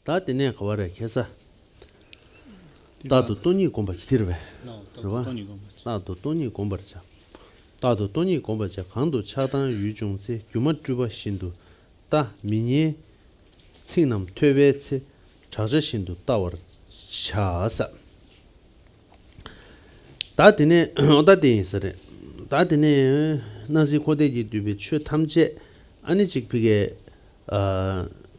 다드네 거래 계사 다도 돈이 공부지 들베 나도 돈이 공부자 다도 돈이 공부자 강도 차단 유중세 규모 주바 신도 다 미니 신남 퇴베체 자제 신도 따워 샤사 다드네 어다데인스레 다드네 나지 고대기 두비 최 탐제 아니직 비게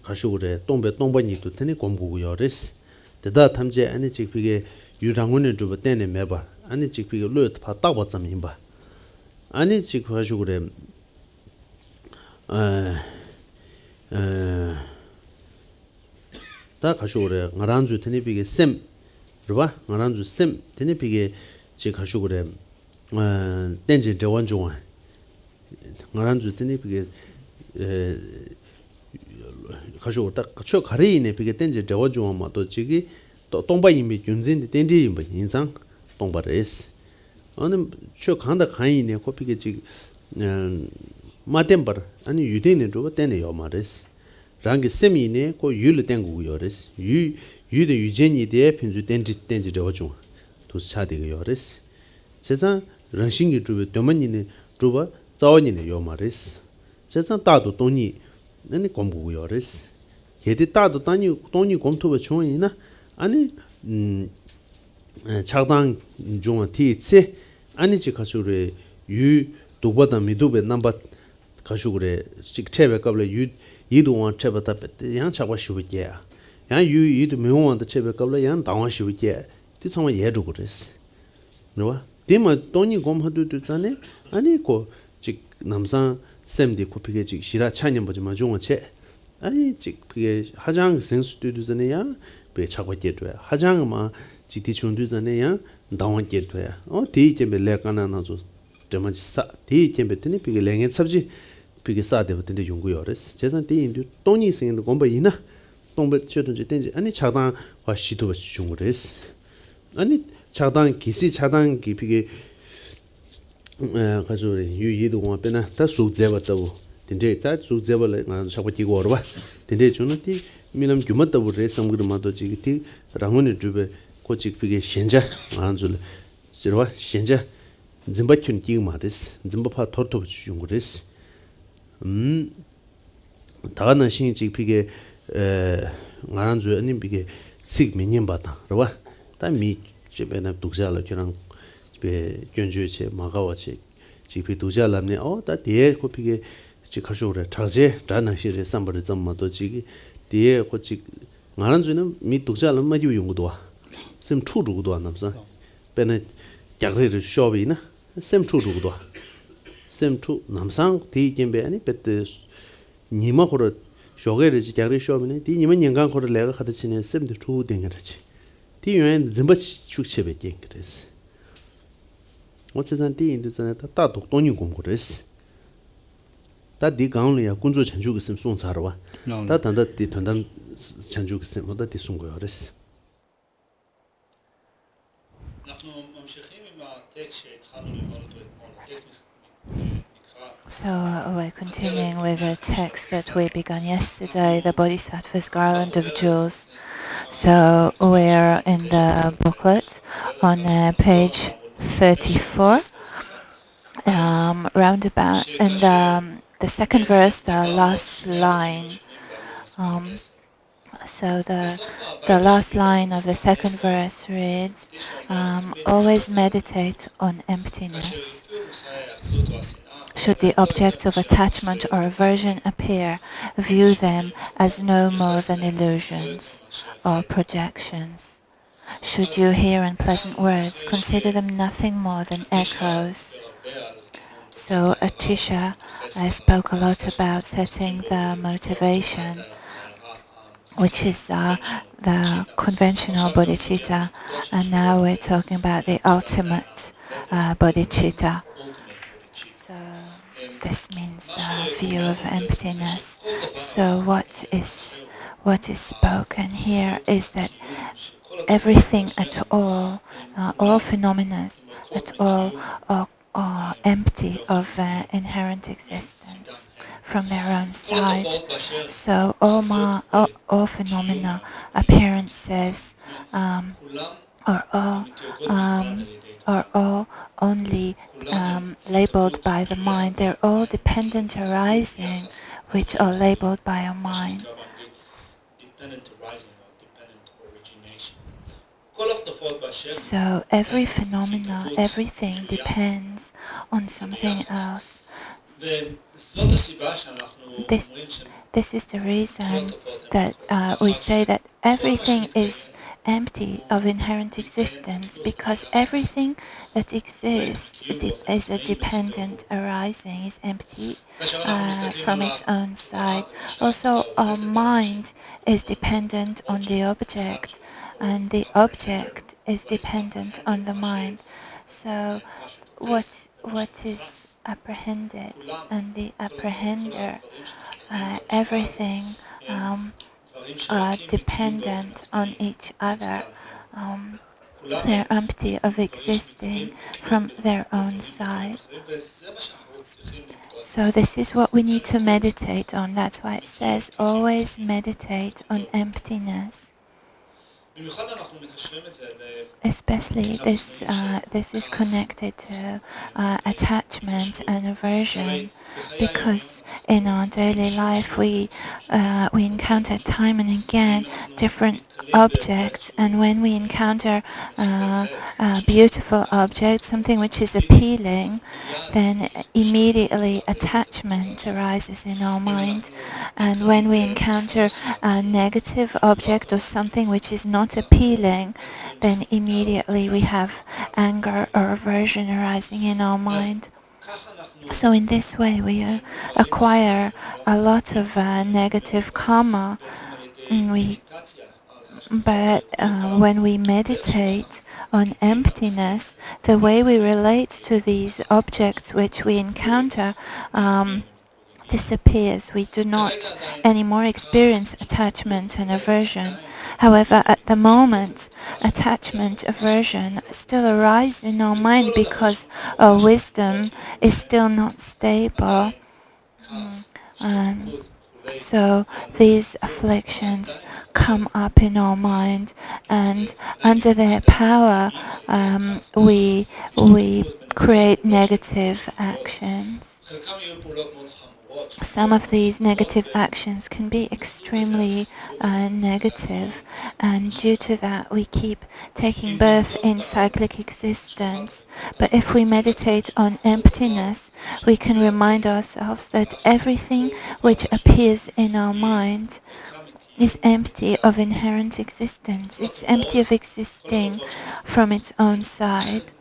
가시고래 동번이도 되네 공부고요레스 대다 탐제 아니직 비게 유랑원을 좀 때네 매봐 아니직 비게 르트 파 따고 잠임바 아니직 가시고래 다 가시고래 나란주 되네 비게 셈 그봐 나란주 셈 되네 비게 지 가시고래 땡제 대원종 나란주 되네 비게 가지고 딱 저 가리네 비게 땡제 대원종 마도 지기 또 동바임이 윤진데 땡제임 인상 동바레스 어느 저 간다 가이네 코피게 지 마템버 아니 유데네 로 때네요 마레스 랑게 세미네 고 유르 땡구요레스 유데 유제니데 핀주 땡제 대원종 도차되고요레스 제가 랑싱이 주베 도만이네 주바 자원이네 요 마레스 제가 따도 돈이 아니 공부고요레스 얘들 따도 돈이 공투가 좋으니나 아니 차당 좀 티체 아니 지가수레 유 도바다 미도베 넘버 가수그레 직체베 qabla 유 이도원 체바다 양 차과시우게 양 유이도 명원다 체베 qabla 양 당와시우게 티성와 예도 그랬어 너와 데마 돈이 공하도도 전에 아니 고직 남산 샘디 코피게 직 시라 차년 보지 마중어체 아니 직 그게 하장 생수도 전에야 배 차고게 돼 하장마 지티 촌도 전에야 당원게 돼 디게베 레카나나조 데마지사 디게베트니 비게 랭에 삽지 비게 사데부터 연구요레스 제산 디인도 돈이 생도 공부이나 동부 쳐든지 된지 아니 차단 와 시도 중고레스 아니 차단 기시 차단 기피게 가서 유이도 공 앞에나 다 숙제버다고 근데 다 숙제벌에 나 잡고 오르바 근데 저는티 미남 규모다고 레섬그마도 지기 랑원을 주베 고직 비게 현자 안줄 저와 현자 짐바춘 기마데스 짐바파 토토 중고레스 다가는 신이 지 비게 안줄 아니 비게 식 미년 받다 그러봐 다미 집에나 독자를 그냥 배 견주체 마가와체 지피 도자람네 다 디에 코피게 지 가쇼레 타제 다나시레 삼버르 점마도 지기 디에 코치 나란주는 미 독자람 마주 용도와 셈 추루도 안남사 베네 작레르 쇼비나 셈 추루도 셈추 남상 디겐베 아니 베트 니마코르 쇼게르 지 작레 쇼비네 디 니만 연간 코르 레가 가르치네 셈도 추 댕거지 디 유엔 짐바 축체베게 그랬어 어쨌든 디인도 전에 다 독돈이 공부를 다 디강리야 군조 전주가 있으면 송사로 와. 다 단다 디 단단 전주가 있으면 다 디송고요레스. So we're continuing with the text that we began yesterday, the Bodhisattva's Garland of Jewels. So we're in the booklet on page 34, roundabout, and the second verse, the last line. So the last line of the second verse reads, always meditate on emptiness. Should the objects of attachment or aversion appear, view them as no more than illusions or projections. Should you hear unpleasant words, consider them nothing more than echoes. So Atisha spoke a lot about setting the motivation, which is the conventional bodhicitta, and now we're talking about the ultimate bodhicitta. So this means the view of emptiness. So what is spoken here is that everything at all phenomena at all are empty of inherent existence. from their own side. So all phenomena, appearances, um, are all um, are all only labeled by the mind. They're all dependent arising, which are labeled by our mind. So every phenomena, everything depends on something else. This, this is the reason that we say that everything is empty of inherent existence, because everything that exists is a dependent arising, is empty from its own side. Also, our mind is dependent on the object, and the object is dependent on the mind. So what is apprehended and the apprehender, everything are dependent on each other. Um, they're empty of existing from their own side. So this is what we need to meditate on. That's why it says always meditate on emptiness. Especially this is connected to attachment and aversion, because in our daily life we encounter time and again different objects, and when we encounter a beautiful object, something which is appealing, then immediately attachment arises in our mind. And when we encounter a negative object or something which is not appealing, then immediately we have anger or aversion arising in our mind. So in this way we acquire a lot of negative karma. But when we meditate on emptiness, the way we relate to these objects which we encounter disappears. We do not anymore experience attachment and aversion. However, at the moment, attachment, aversion still arise in our mind because our wisdom is still not stable. So these afflictions come up in our mind, and under their power, we create negative actions. Some of these negative actions can be extremely negative, and due to that we keep taking birth in cyclic existence. But if we meditate on emptiness, we can remind ourselves that everything which appears in our mind is empty of inherent existence. It's empty of existing from its own side.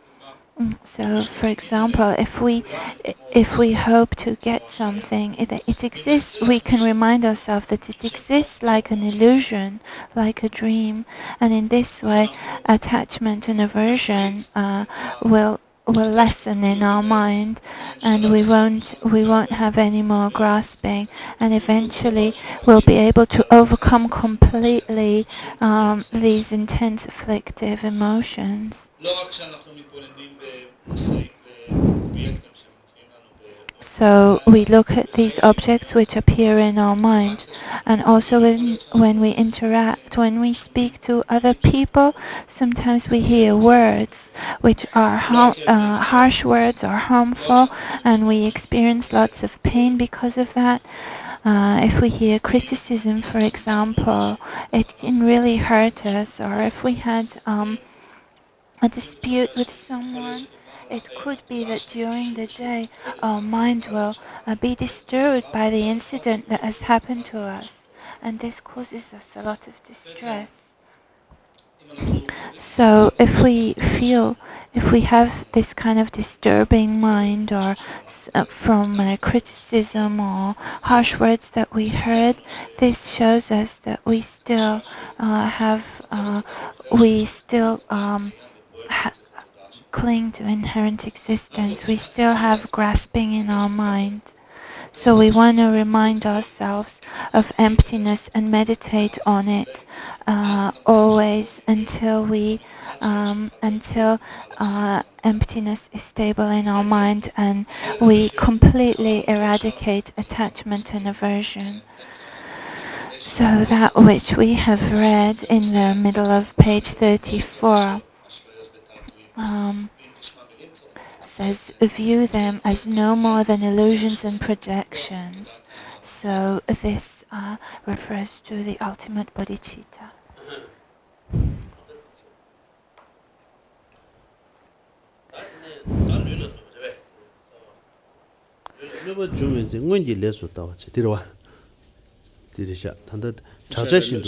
So, for example, if we hope to get something, it exists. We can remind ourselves that it exists like an illusion, like a dream, and in this way, attachment and aversion will lessen in our mind, and we won't have any more grasping, and eventually we'll be able to overcome completely these intense afflictive emotions. So we look at these objects which appear in our mind, and also when we interact, when we speak to other people, sometimes we hear words which are harsh words or harmful, and we experience lots of pain because of that. If we hear criticism, for example, it can really hurt us. Or if we had a dispute with someone, it could be that during the day our mind will be disturbed by the incident that has happened to us, and this causes us a lot of distress. So if we have this kind of disturbing mind, or from criticism or harsh words that we heard, this shows us that we still cling to inherent existence. We still have grasping in our mind. So we want to remind ourselves of emptiness and meditate on it always until emptiness is stable in our mind and we completely eradicate attachment and aversion. So that which we have read in the middle of page 34 says, view them as no more than illusions and projections. So this refers to the ultimate bodhicitta. Never join the Wendy less with our Tiroa. Tirisha, Tanda Chashin.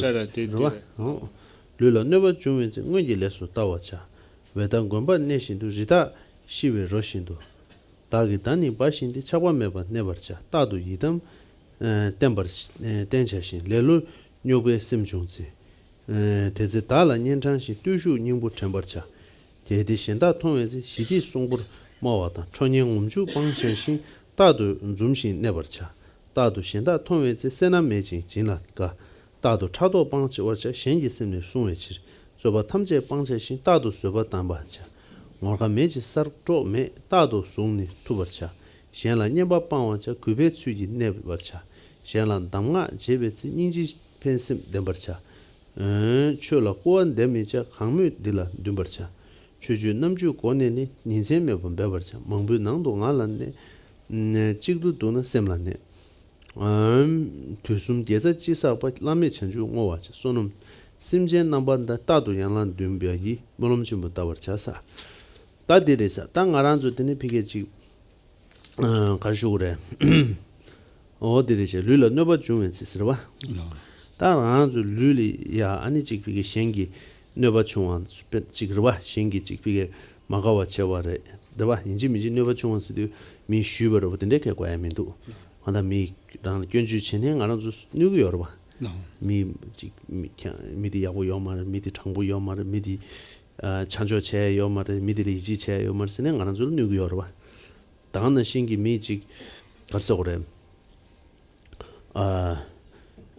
Lula never join the Wendy less with our cha. Vedan Gomba nation to Zita, she will rush into. Tagitani bashing the Chawa Meba never cha. Tadu Yidam, Tempers, Tenchashin, Lelu, Nube Simjunzi. Tezitala Nienjanshi, Tushu Nimbu Chambercha. Tedishinda Tonzi, Shidi Sungur Mawata, Chonyang Umju, Bangshanshin. 다도 좀신 내버차 다도 신다 통외지 세나 매진 진라가 다도 차도 방치 월차 현지심의 송외치 저바 탐제 방체신 다도 쇠바 담바차 뭐가 매지 서쪽매 다도 송니 투버차 현라 년바 방원차 구배 수지 내버차 현라 담가 제베지 인지 펜심 내버차 출라 고원 데미자 강무 딜라 듬버차 주주 남주 고내니 인생몇 번 배버차 멍부 능도 알란데 직도 도는 셈라네 투숨 제자 지사바 라메 천주 오와지 소놈 심젠 남반다 따도 양란 듬벼이 몰음 좀 따버차사 따디레사 땅 아란주 되니 피게지 가슈그래 어디레제 룰라 너바 주면 시스르바 땅 아란주 룰리야 아니 직피게 생기 너바 중앙 스페 지그르바 생기 직피게 마가와 체와레 daba inji miji nyoba chungwa sidu mi shubar obo dinde kaya kwaya mindu handa mi rana gyonju chene nga rana zu nyugu yorba mi di yabu yomar, mi di changbu yomar, mi di chancho chaya yomar, mi di iji chaya yomar sine nga rana zu nyugu yorba dangana shingi mi jik karsa gore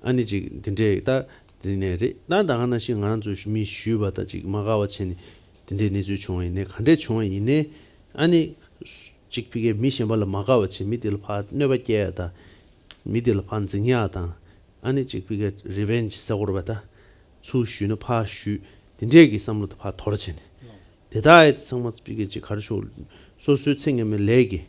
ani jik dinde da dine re dangana shingi nga rana zu mi shubar da jik magawa chene dinde nizu chungwa ine khande chungwa ine 아니 직비게 미션발 마가와치 미딜파 네바케야다 미딜판 진야다 아니 직비게 리벤지 사고르바다 수슈는 파슈 딘제기 삼로도 파 토르치네 대다에 성모 비게 지 가르쇼 소수 챙겨면 레기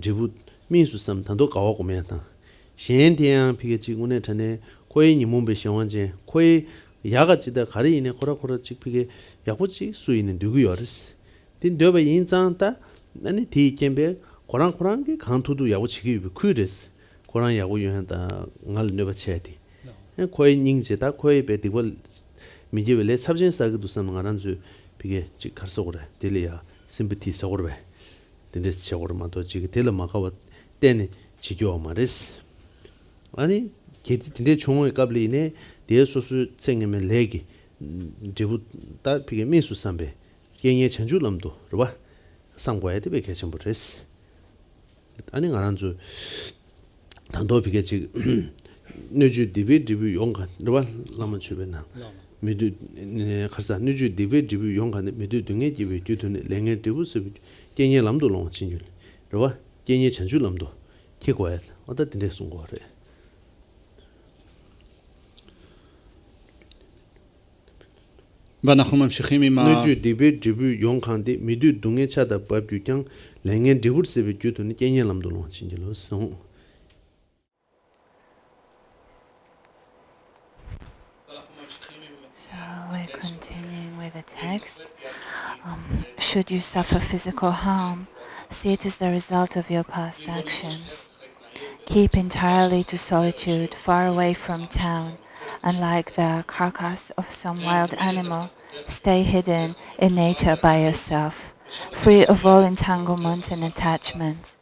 지부 민수 삼탄도 가와고면다 신디양 비게 지군에 전에 코이니 몸베 시원제 코이 야가지다 가리이네 코라코라 직비게 야부지 수이는 누구여스 딘 더바 인장다 아니 디캠베 고랑고랑게 강투도 야고 치기 쿠르스 고랑 야고 유한다 ngal 너바 체디 코이 닝제다 코이 베디볼 미제벨레 삽진사기도 삼가란주 비게 지 갈서고래 딜리아 심비티 서고르베 딘데스 쳐고르마도 지게 딜마가와 때네 지교 말레스 아니 게디 딘데 총의 갑리네 대소수 생기면 레기 제부 다 비게 미수 삼베 개인의 전주lâm도 봐 상고에 대비 계신 분레스 아니 가란주 단도 비게 지 누주 디비 용간 봐 라만 주변나 미두 가서 누주 디비 용간 미두 등에 디비 뒤도네 랭에 디부스 개인의 람도 롱 진줄 봐 개인의 전주lâm도 개고에 어떤 데 송고래 ואנחנו ממשיכים עם נג'ו דיבי יונקנדי מידו דונגה צ'אדה פאביוטיאן לנגן דיבור סביקיוטוני קניה למדולו צ'ינגלו סון So we're continuing with the text. Should you suffer physical harm, see it as the result of your past actions. Keep entirely to solitude, far away from town. Unlike the carcass of some wild animal, stay hidden in nature by yourself, free of all entanglements and attachments.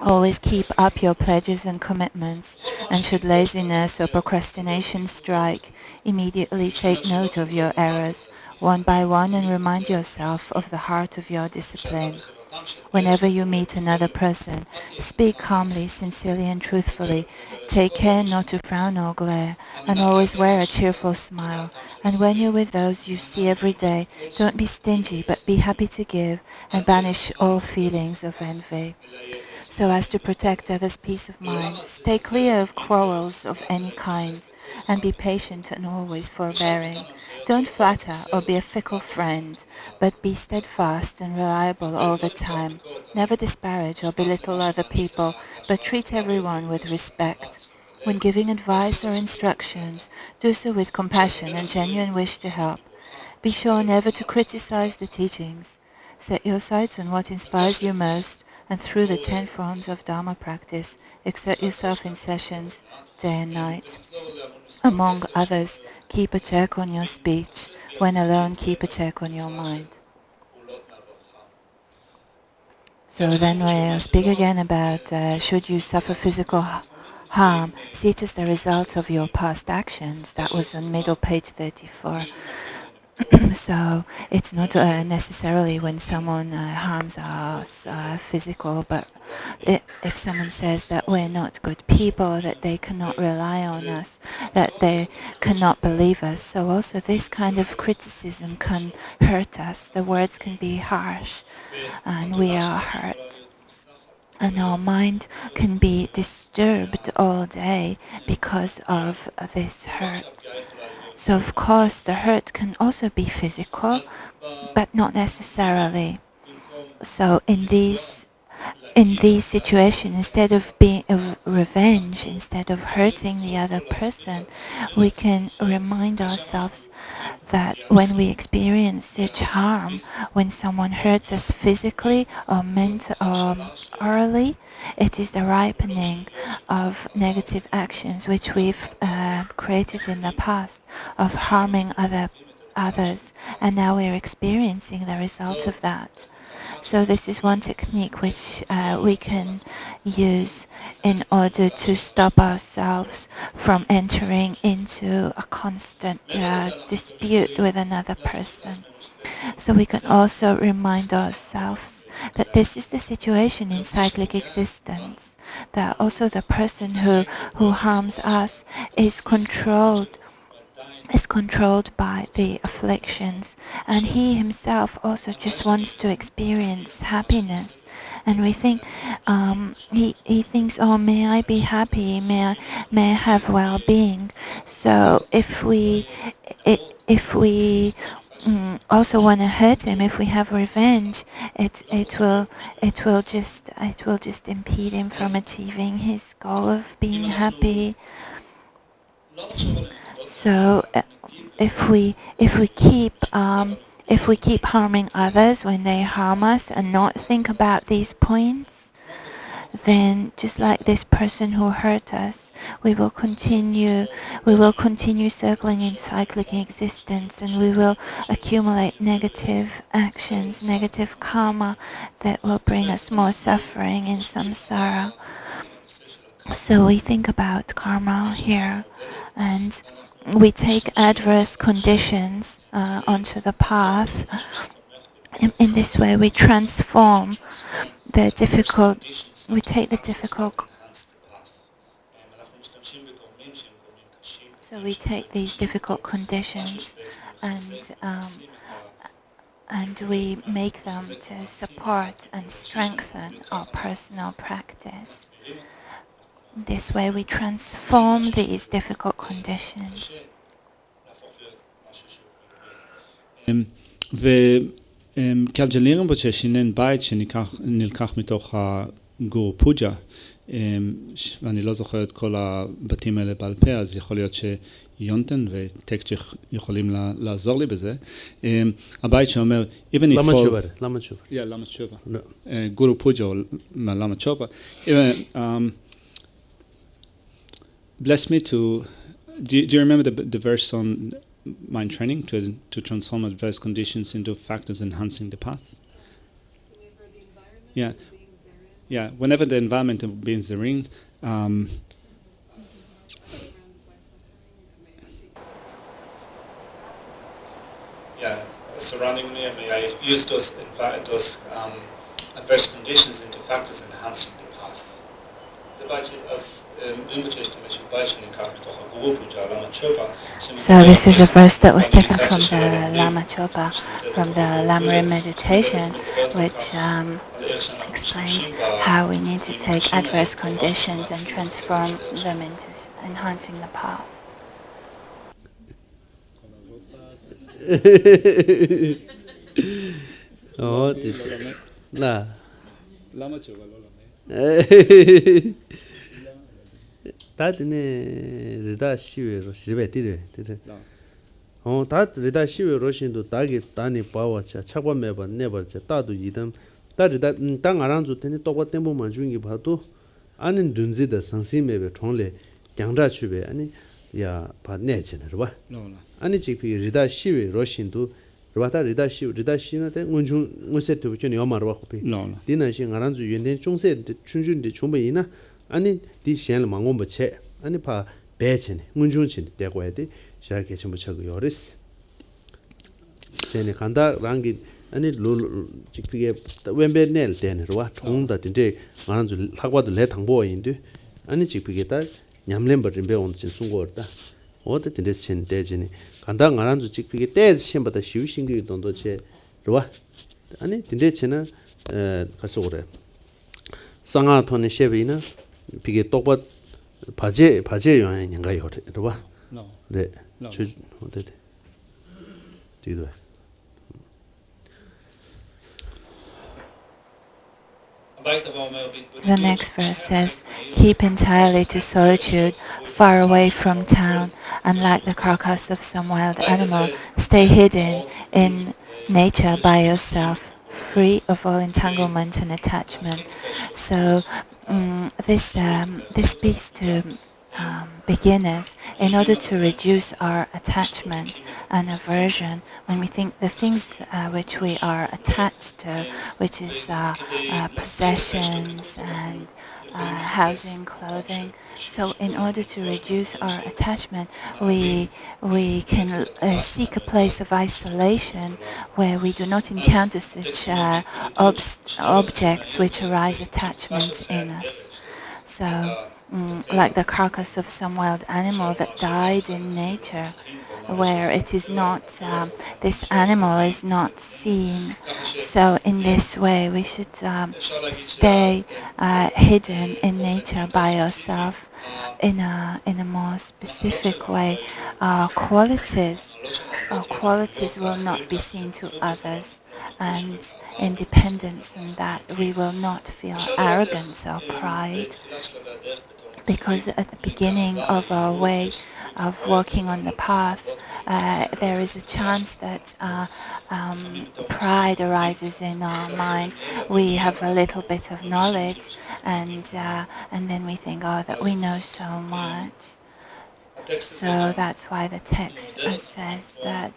Always keep up your pledges and commitments, and should laziness or procrastination strike, immediately take note of your errors, one by one, and remind yourself of the heart of your discipline. Whenever you meet another person, speak calmly, sincerely, and truthfully. Take care not to frown or glare, and always wear a cheerful smile. And when you're with those you see every day, don't be stingy, but be happy to give, and banish all feelings of envy, so as to protect others' peace of mind. Stay clear of quarrels of any kind, and be patient and always forbearing. Don't flatter or be a fickle friend, but be steadfast and reliable all the time. Never disparage or belittle other people, but treat everyone with respect. When giving advice or instructions, do so with compassion and genuine wish to help. Be sure never to criticize the teachings. Set your sights on what inspires you most, and through the 10 forms of Dharma practice, exert yourself in sessions day and night. Among others, keep a check on your speech. When alone, keep a check on your mind. So then we'll speak again about should you suffer physical harm, see it as the result of your past actions. That was on middle page 34. So it's not necessarily when someone harms us physical, but if someone says that we're not good people, that they cannot rely on us, that they cannot believe us. So also this kind of criticism can hurt us. The words can be harsh, and we are hurt. And our mind can be disturbed all day because of this hurt. So of course the hurt can also be physical, but not necessarily. So in these situations, instead of being of revenge, instead of hurting the other person, we can remind ourselves that when we experience such harm, when someone hurts us physically or mentally or orally, it is the ripening of negative actions which we've created in the past of harming others, and now we're experiencing the result of that. So this is one technique which we can use in order to stop ourselves from entering into a constant dispute with another person. So we can also remind ourselves that this is the situation in cyclic existence, that also the person who harms us is controlled by the afflictions, and he himself also just wants to experience happiness. And we think he thinks, oh, may I be happy, may I have well-being. So if we also want to hurt him, if we have revenge, it will just impede him from achieving his goal of being happy. So if we keep harming others when they harm us and not think about these points, then just like this person who hurt us, we will continue circling in cyclic existence, and we will accumulate negative actions, negative karma that will bring us more suffering in samsara. So we think about karma here, and we take adverse conditions onto the path. In this way, we transform the difficult. We take the difficult. So we take these difficult conditions, and we make them to support and strengthen our personal practice. This way, we transform these difficult conditions. וקייבג'ה לינג רינפוצ'ה שינן בית שנלקח מתוך הגורו פוג'ה, ואני לא זוכר את כל הבתים האלה בעל פה, אז יכול להיות שיונתן וטקצ'ה יכולים לעזור לי בזה. הבית שאומר, למה תשובה? למה תשובה? למה תשובה. גורו פוג'ה או למה תשובה. Bless me to... Do you remember the verse on mind training to transform adverse conditions into factors enhancing the path? Yeah. Yeah, whenever the environment of beings are in, surrounding me, may I use those adverse conditions into factors enhancing the path. The budget of Rinpoche estimation budget in capital Guru Puja Lama Chopa. So this is a verse that was taken from the Lama Chopa, from the Lamrim meditation, which explains how we need to take adverse conditions and transform them into enhancing the path. Oh, this nah. Lama Chopa Lola. 다드네 리다 시웨로 시베티레 티레 다 리다 시웨로 신도 다게 다니 바와차 차과메바 네버체 다도 이담 다리다 땅 아란주 테니 똑과 템보만 중기 봐도 아는 둔지다 상심메베 총레 강자 추베 아니 야 바네체네 봐 아니 지피 리다 시웨로 신도 바타 리다 시나데 운중 운세트 부처니 엄마로 바코피 디나시 아란주 윤된 중세 춘준디 충분이나 아니 디 시엔을 망원버체 아니 파 배체네 문중친 대고야데 시작해 전부 차고 요리스 제네 간다 랑기 아니 로 직피게 웬베넬 데네로와 총다 딘데 만한주 학과도 레 당보인데 아니 직피게다 냠렘버림베 온친 순고르다 어디 딘데 신 대지니 간다 만한주 직피게 때 신보다 쉬우신기 돈도체 로와 아니 딘데 체나 가서 그래 상아 토네 셰비나 비게 똑바 바제 영향인가요? 봐. 네. 어때? 뒤도. The next verse says, "Keep entirely to solitude, far away from town, and like the carcass of some wild animal, stay hidden in nature by yourself, free of all entanglement and attachment." So this speaks to beginners in order to reduce our attachment and aversion when we think the things which we are attached to, which is possessions and housing, clothing. So in order to reduce our attachment, we can seek a place of isolation where we do not encounter such objects which arise attachment in us. So like the carcass of some wild animal that died in nature, where it is not, this animal is not seen. So in this way we should stay hidden in nature by yourself in a more specific way. Our qualities will not be seen to others, and independence in that we will not feel arrogance or pride, because at the beginning of our way of walking on the path, there is a chance that pride arises in our mind. We have a little bit of knowledge, and then we think, that we know so much. So that's why the text says that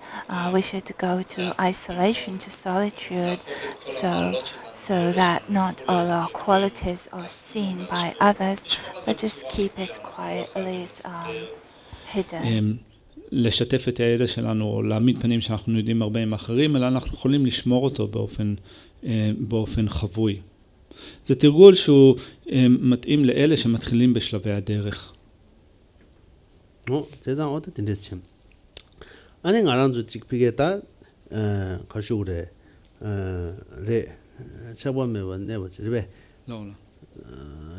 we should go to isolation, to solitude, so that not all our qualities are seen by others, but just keep it quietly hidden. לשתף את הידע שלנו, או להעמיד פנים שאנחנו יודעים הרבה עם אחרים, אלא אנחנו יכולים לשמור אותו באופן חבוי. זה תרגול שהוא מתאים לאלה שמתחילים בשלבי הדרך. 세상 어떻게 됐지? 아니 알아서 직피게다 가시오래 레 차범매번 내버지 왜 나오나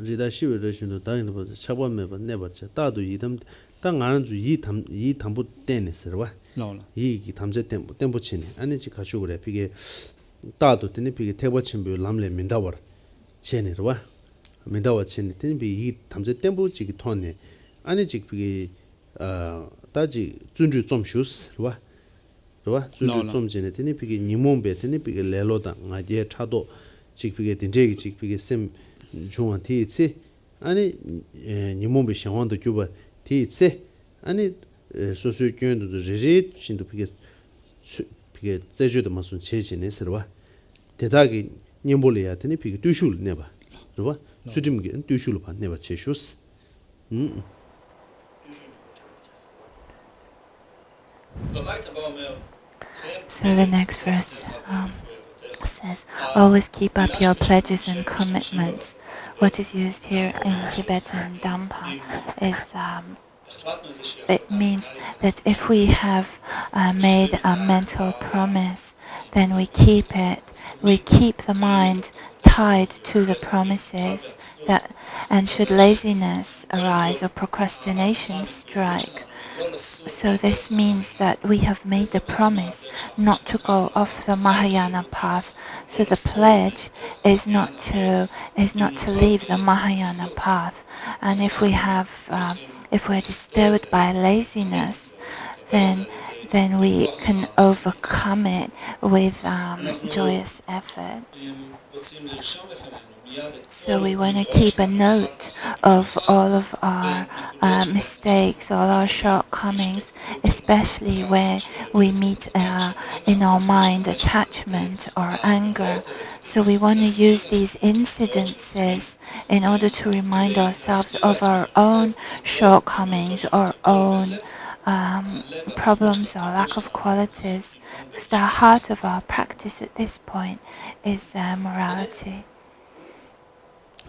리다 시외르신도 다니는 거 차범매번 내버지 따도 이담 땅 알아서 이 담부 때네서 와 나오나 이 담제 템포치네 아니지 가시오래 비게 따도 때네 비게 태버침비 람레 민다워 체네 와 민다워 체네 때네 비이 담제 템포치기 토네 아니지 비게 다지 준주 좀 쉬스 봐. 봐. 준주 좀 전에 되니 비게 니몬베 되니 비게 레로다 나디에 차도 직비게 딘제기 직비게 셈 중한테 있지. 아니 니몬베 샹원도 규바 티있지. 아니 소수 교연도 제제 신도 비게 제주도 무슨 체진에서 봐. 대다기 님볼이야 되니 비게 뒤슐 내봐. 봐. 수dim게 뒤슐 봐 내봐 체슈스. So the next verse says, always keep up your pledges and commitments. What is used here in Tibetan Dampa is it means that if we have made a mental promise, then we keep it. We keep the mind tied to the promises that, and should laziness arise or procrastination strike, so this means that we have made the promise not to go off the Mahayana path. So the pledge is not to leave the Mahayana path. And if we have if we're disturbed by laziness, then we can overcome it with joyous effort. So we want to keep a note of all of our mistakes, all our shortcomings, especially where we meet in our mind attachment or anger. So we want to use these incidences in order to remind ourselves of our own shortcomings, our own problems or lack of qualities. Because the heart of our practice at this point is morality.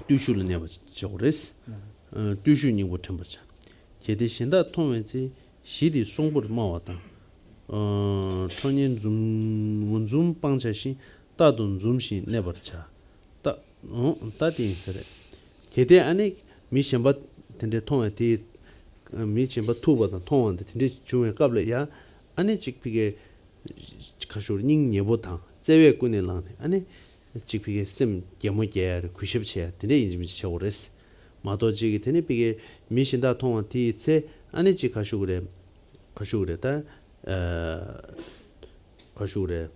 Dushul never chores. Dushu Ningo temperature. Kedi Shinda Tomenzi, Shidi Songbur Mawata. Tonin Zum Panchashi, Tadun Zumshi never cha. That insert. Kedi Anik, Mishambat Tende Tomati, Michambat Tuba, the Ton, the Tindis June Goblet ya, Anichik Pige Kashur Ning Yabota, Zewe Kunilan, Ani. Chikpige sim yamoye kushibche tene injimi chawres mato jigi tene pige mishinda thongwa ti tse ani chi kashugure ta kashugure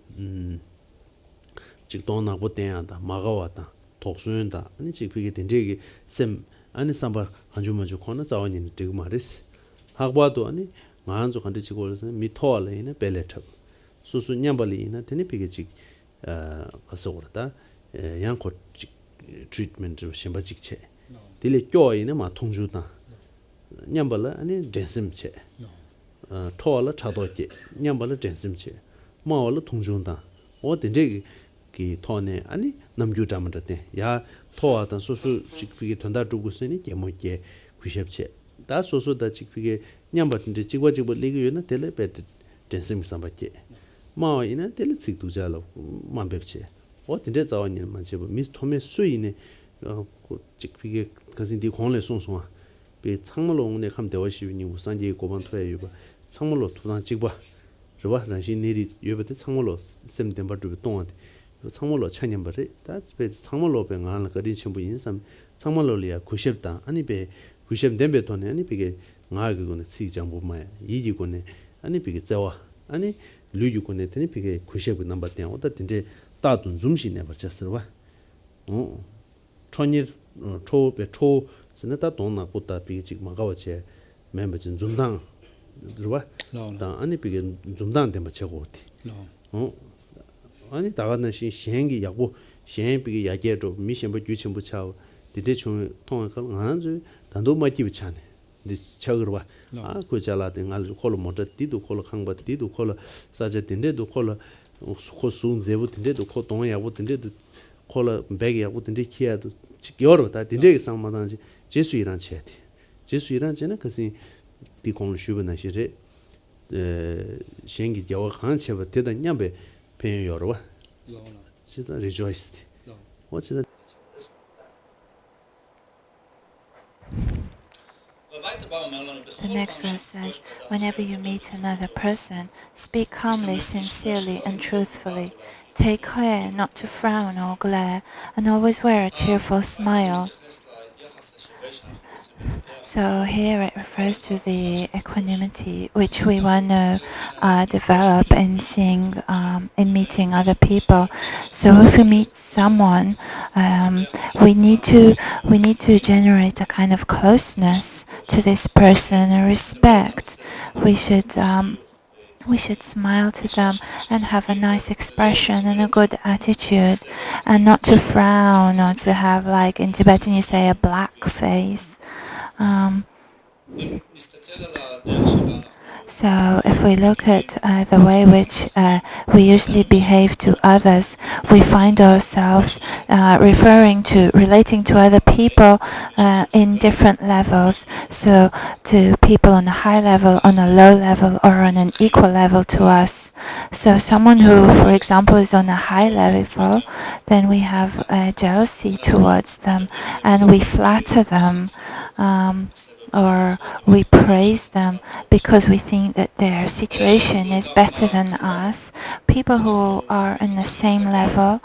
chikdona boten da magawa da toksun da ani chikpige tenjegi sim ani samba hanjumaju khona zawani tigmaris hagbado ani manzo khande chigol mi thole ine beletap susu nyambali ina tene pige chik 가서거다 양코 트리트먼트 심바직체 딜레 껴이네 마 통주다 냠발라 아니 댄심체 토알라 차도게 냠발라 댄심체 마올라 통주다 어딘데 기 토네 아니 남주자만데 야 토하던 소수 직비게 된다 두고서니 개모게 구십체 다 소수다 직비게 냠바든데 직와직보 리그요나 텔레베 댄심 삼바게 마이나 텔레식 두자로 만벽체 어딘데 자원이 만체 미스 토메 수이네 직피게 가진디 공래 송송아 비 창물롱네 감대와시니 우산지 고반 토야요 창물로 두단 직봐 저봐 란시 내리 여베데 창물로 셈덴바도 동한테 창물로 찬념바리 다 스페 창물로 병안 거리 전부 인삼 창물로리아 90다 아니 배 90 덴베 돈에 아니 비게 나가고네 지장부마야 이기고네 아니 비게 자와 아니 류유군에 되니 비게 90그 넘버 때 어디 근데 다돈 좀시네 버쳤어 천일 초배 초 스네다 돈나 보다 비게 지금 막아와체 멤버진 좀당 들어봐 다 아니 비게 좀당 되면 최고티 아니 다가는 시행기 약보 시행 비게 약계도 미션부 규칙부 차오 디대충 통한 거 안주 단도 맞지 비차네 chagurwa ko chala de ngal kholo mota tidu kholo khangba tidu kholo saje tinde do kholo ko sun zebu tinde do ko ton ya bu tinde do kholo bag ya bu tinde kia do chigyor da tinde sammadan ji jesu iran cheti jesu iran jena kasi di kon shuba na shire shengi jawa khan cheba teda nyambe pen yorwa chida rejoiced what's that The next verse says, whenever you meet another person, speak calmly, sincerely, and truthfully. Take care not to frown or glare, and always wear a cheerful smile. So here it refers to the equanimity which we want to develop in seeing, in meeting other people. So if we meet someone, we need to generate a kind of closeness to this person, a respect. We should smile to them and have a nice expression and a good attitude, and not to frown or to have, like in Tibetan you say, a black face. So if we look at the way which we usually behave to others, we find ourselves relating to other people in different levels. So to people on a high level, on a low level, or on an equal level to us. So someone who, for example, is on a high level, then we have jealousy towards them, and we flatter them. Or we praise them because we think that their situation is better than us. People who are in the same level,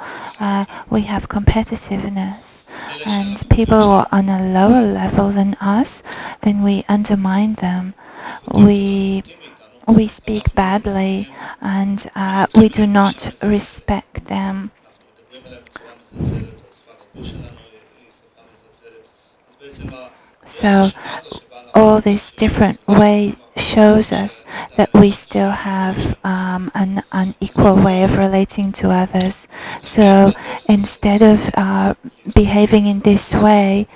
we have competitiveness. And people who are on a lower level than us, then we undermine them. We speak badly, and we do not respect them. So all this different way shows us that we still have an unequal way of relating to others. So instead of behaving in this way,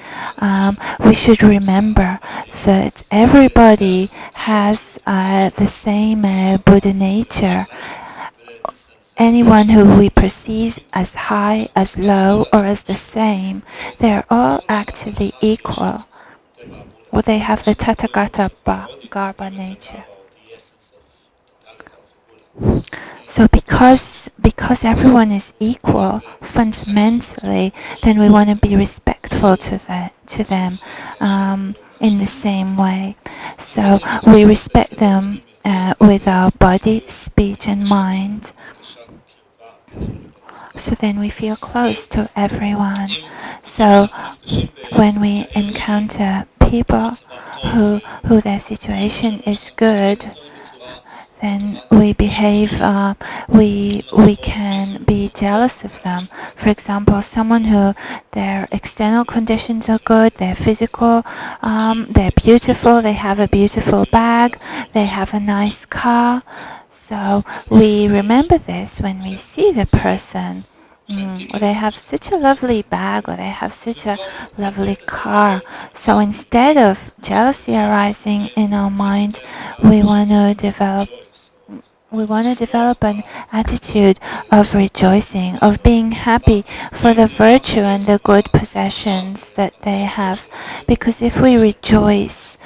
we should remember that everybody has the same Buddha nature. Anyone who we perceive as high, as low, or as the same, they're all actually equal. Well, they have the Tathagata Garbha nature. So because everyone is equal fundamentally, then we want to be respectful to them in the same way. So we respect them with our body, speech, and mind. So then we feel close to everyone. So when we encounter people who their situation is good, then we behave, we can be jealous of them. For example, someone who their external conditions are good, they're physical, they're beautiful, they have a beautiful bag, they have a nice car. So we remember this when we see the person. Or they have such a lovely bag, or they have such a lovely car. So instead of jealousy arising in our mind, we want to develop an attitude of rejoicing, of being happy for the virtue and the good possessions that they have. Because if we rejoice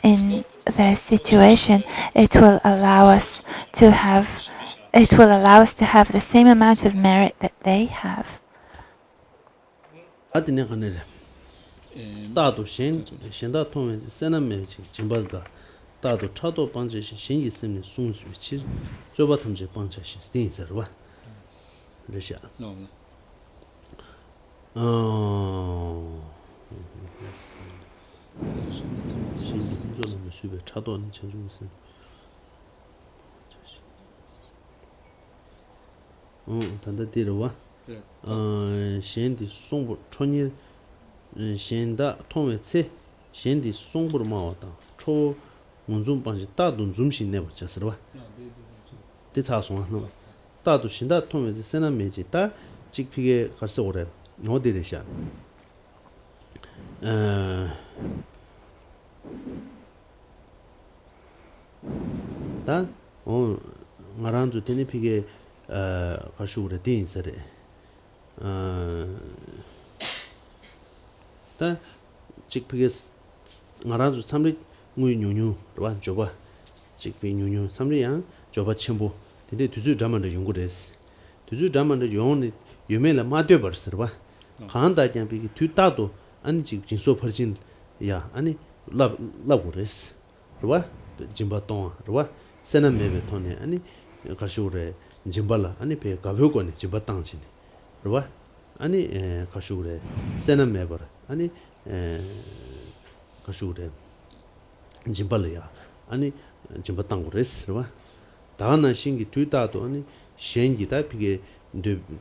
in their situation, it will allow us to have the same amount of merit that they have. 아디네 가네 다도 신다 통에 세나메 진발다 다도 차도 방제 신이 있으면 송주치 저바 탐제 방자시 스테인서와 그러시야 신조는 수배 차도는 전중스 단다디로와 신디 송부 촌일 신다 통외체 신디 송부로 마왔다 초 문좀 방지 다도 좀신 내버 잤어봐 대차송 너 다도 신다 통외체 세나 메지 다 직피게 가서 오래 어디래샤 다 ngaranju teni pige kashure din sare 다 직피게 ngaranju 참리 ngui nyunyu 와 줘봐 직피 nyunyu 참리야 줘봐 첨부 근데 두주 담만의 연구です두주 담만의 용이 유명한 마되 버스 봐 간다 그냥 비기 뒤따도 아니 지금 진소 퍼진 야 아니 라고레스 봐 짐바동 봐 세나메베 토네 아니 가슈레 짐발라 아니 베 가벼고네 짐바땅지네 봐 아니 가슈레 세나메버 아니 가슈레 짐발이야 아니 짐바땅고레스 봐 다나 신기 뒤따도 아니 셴기다 비게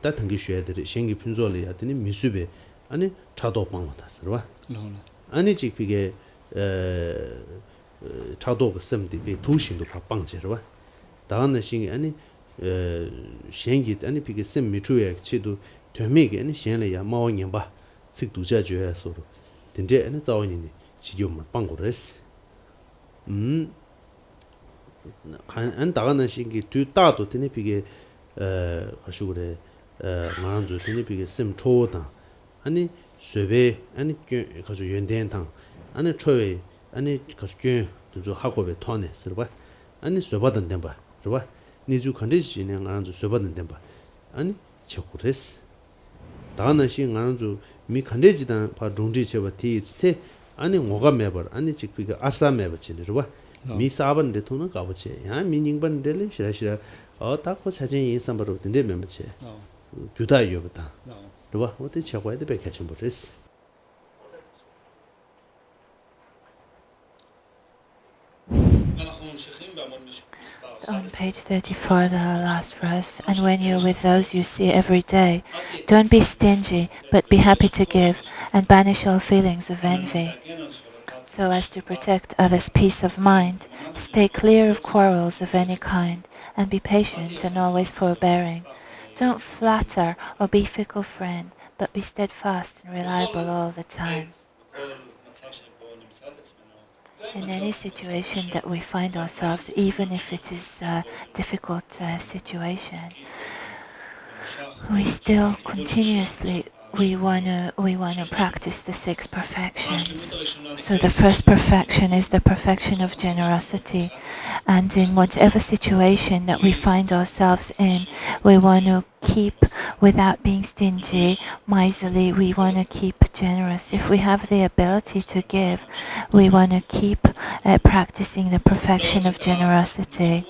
다 당기 쉬어야 돼 셴기 핀졸이야 되니 미수베 아니 차도 방마다 봐 아니 지피게 차도 셈디 비 두신도 방제 봐 다나 신기 아니 셴기 아니 비게 셈 미추에 치도 되미게 아니 셴래야 마오님 봐 식두자 줘야 서로 근데 아니 자원이니 지금 방고레스 안 다가는 신기 뒤따도 되네 비게 가시 그래 만주 되네 비게 심 초다 아니 쇠베 아니 가서 연대당 아니 초에 아니 가서 저 하고베 토네 쓰바 아니 쇠바던 덴바 그봐 니주 컨디션에 안주 쇠바던 덴바 아니 쳐고레스 다가는 신 안주 미 컨디지단 바 동지 쳐바 티스테 아니 뭐가 매버 아니 직비가 아싸 매버치네 그봐 미 사번데 돈은 가보지 야 미닝번데를 싫어 딱고 사진 인상으로 된데 매버치 규다요부터 그봐 어디 쳐고야 돼 백해치 버렸어 On page 34, the last verse, and when you're with those you see every day, don't be stingy, but be happy to give, and banish all feelings of envy, so as to protect others' peace of mind. Stay clear of quarrels of any kind, and be patient and always forbearing. Don't flatter or be fickle friend, but be steadfast and reliable all the time. In any situation that we find ourselves, even if it is a difficult situation, we still continuously we wanna practice the 6 perfections. So the first perfection is the perfection of generosity, and in whatever situation that we find ourselves in, we want to keep without being stingy, miserly. We want to keep generous. If we have the ability to give, we want to keep practicing the perfection of generosity.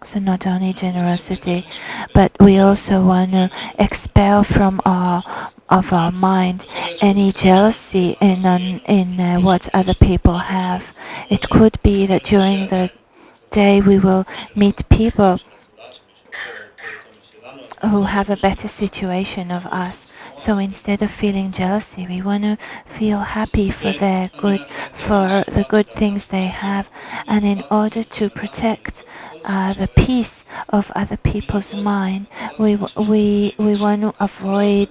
So not only generosity, but we also want to expel from our mind any jealousy in what other people have. It could be that during the day we will meet people who have a better situation of us. So instead of feeling jealousy, we want to feel happy for their good, for the good things they have, and in order to protect the peace of other people's mind, we want to avoid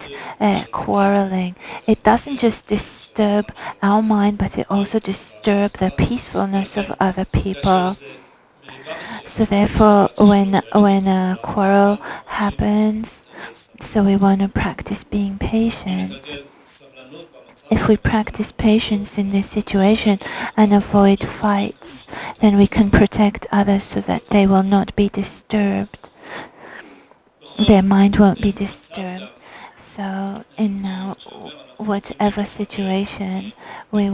quarreling. It doesn't just disturb our mind, but it also disturbs the peacefulness of other people. So therefore, when a quarrel happens, so we want to practice being patient. If we practice patience in this situation and avoid fights, then we can protect others so that they will not be disturbed. Their mind won't be disturbed. So in whatever situation, we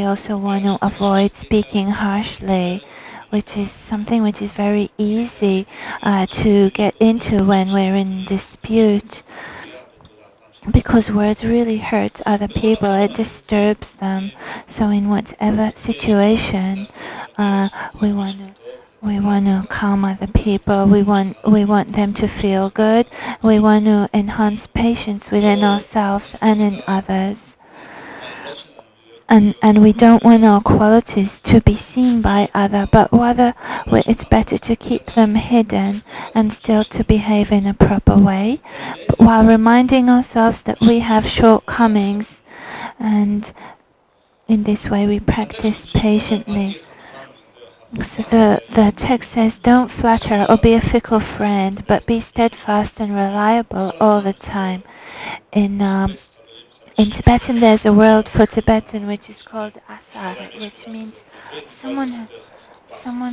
also want to avoid speaking harshly, which is something which is very easy to get into when we're in dispute. Because words really hurt other people, it disturbs them. So in whatever situation, we want to calm other people. We want them to feel good. We want to enhance patience within ourselves and in others. And we don't want our qualities to be seen by others, but rather it's better to keep them hidden and still to behave in a proper way, while reminding ourselves that we have shortcomings, and in this way we practice patiently. So the text says, don't flatter or be a fickle friend, but be steadfast and reliable all the time. In Tibetan, there's a word for Tibetan which is called asar, which means someone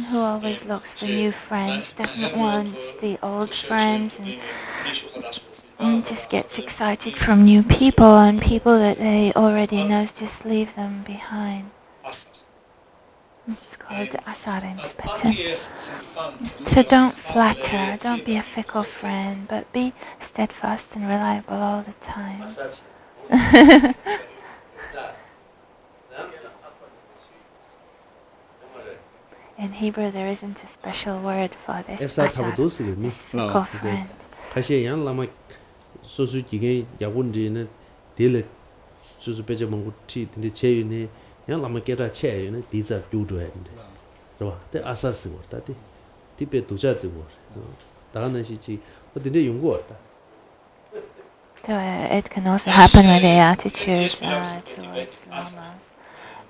who always looks for new friends, doesn't want the old friends, and just gets excited from new people, and people that they already knows, just leave them behind. It's called asar in Tibetan. So don't flatter, don't be a fickle friend, but be steadfast and reliable all the time. In Hebrew, there isn't a special word for this. Efsa 차부도 쓰겠니? Fickle friend. 다시 양 라마 소수 기계 야군지는 딜 소수 배제 먹고 티 근데 제윤이 양 라마 깨라 체윤이 디자 주도했는데. 그렇죠? 때 아사스고 다디 티베 도자지고. 다가는 시지 어딘데 용거다. So it can also happen with the attitude towards lamas.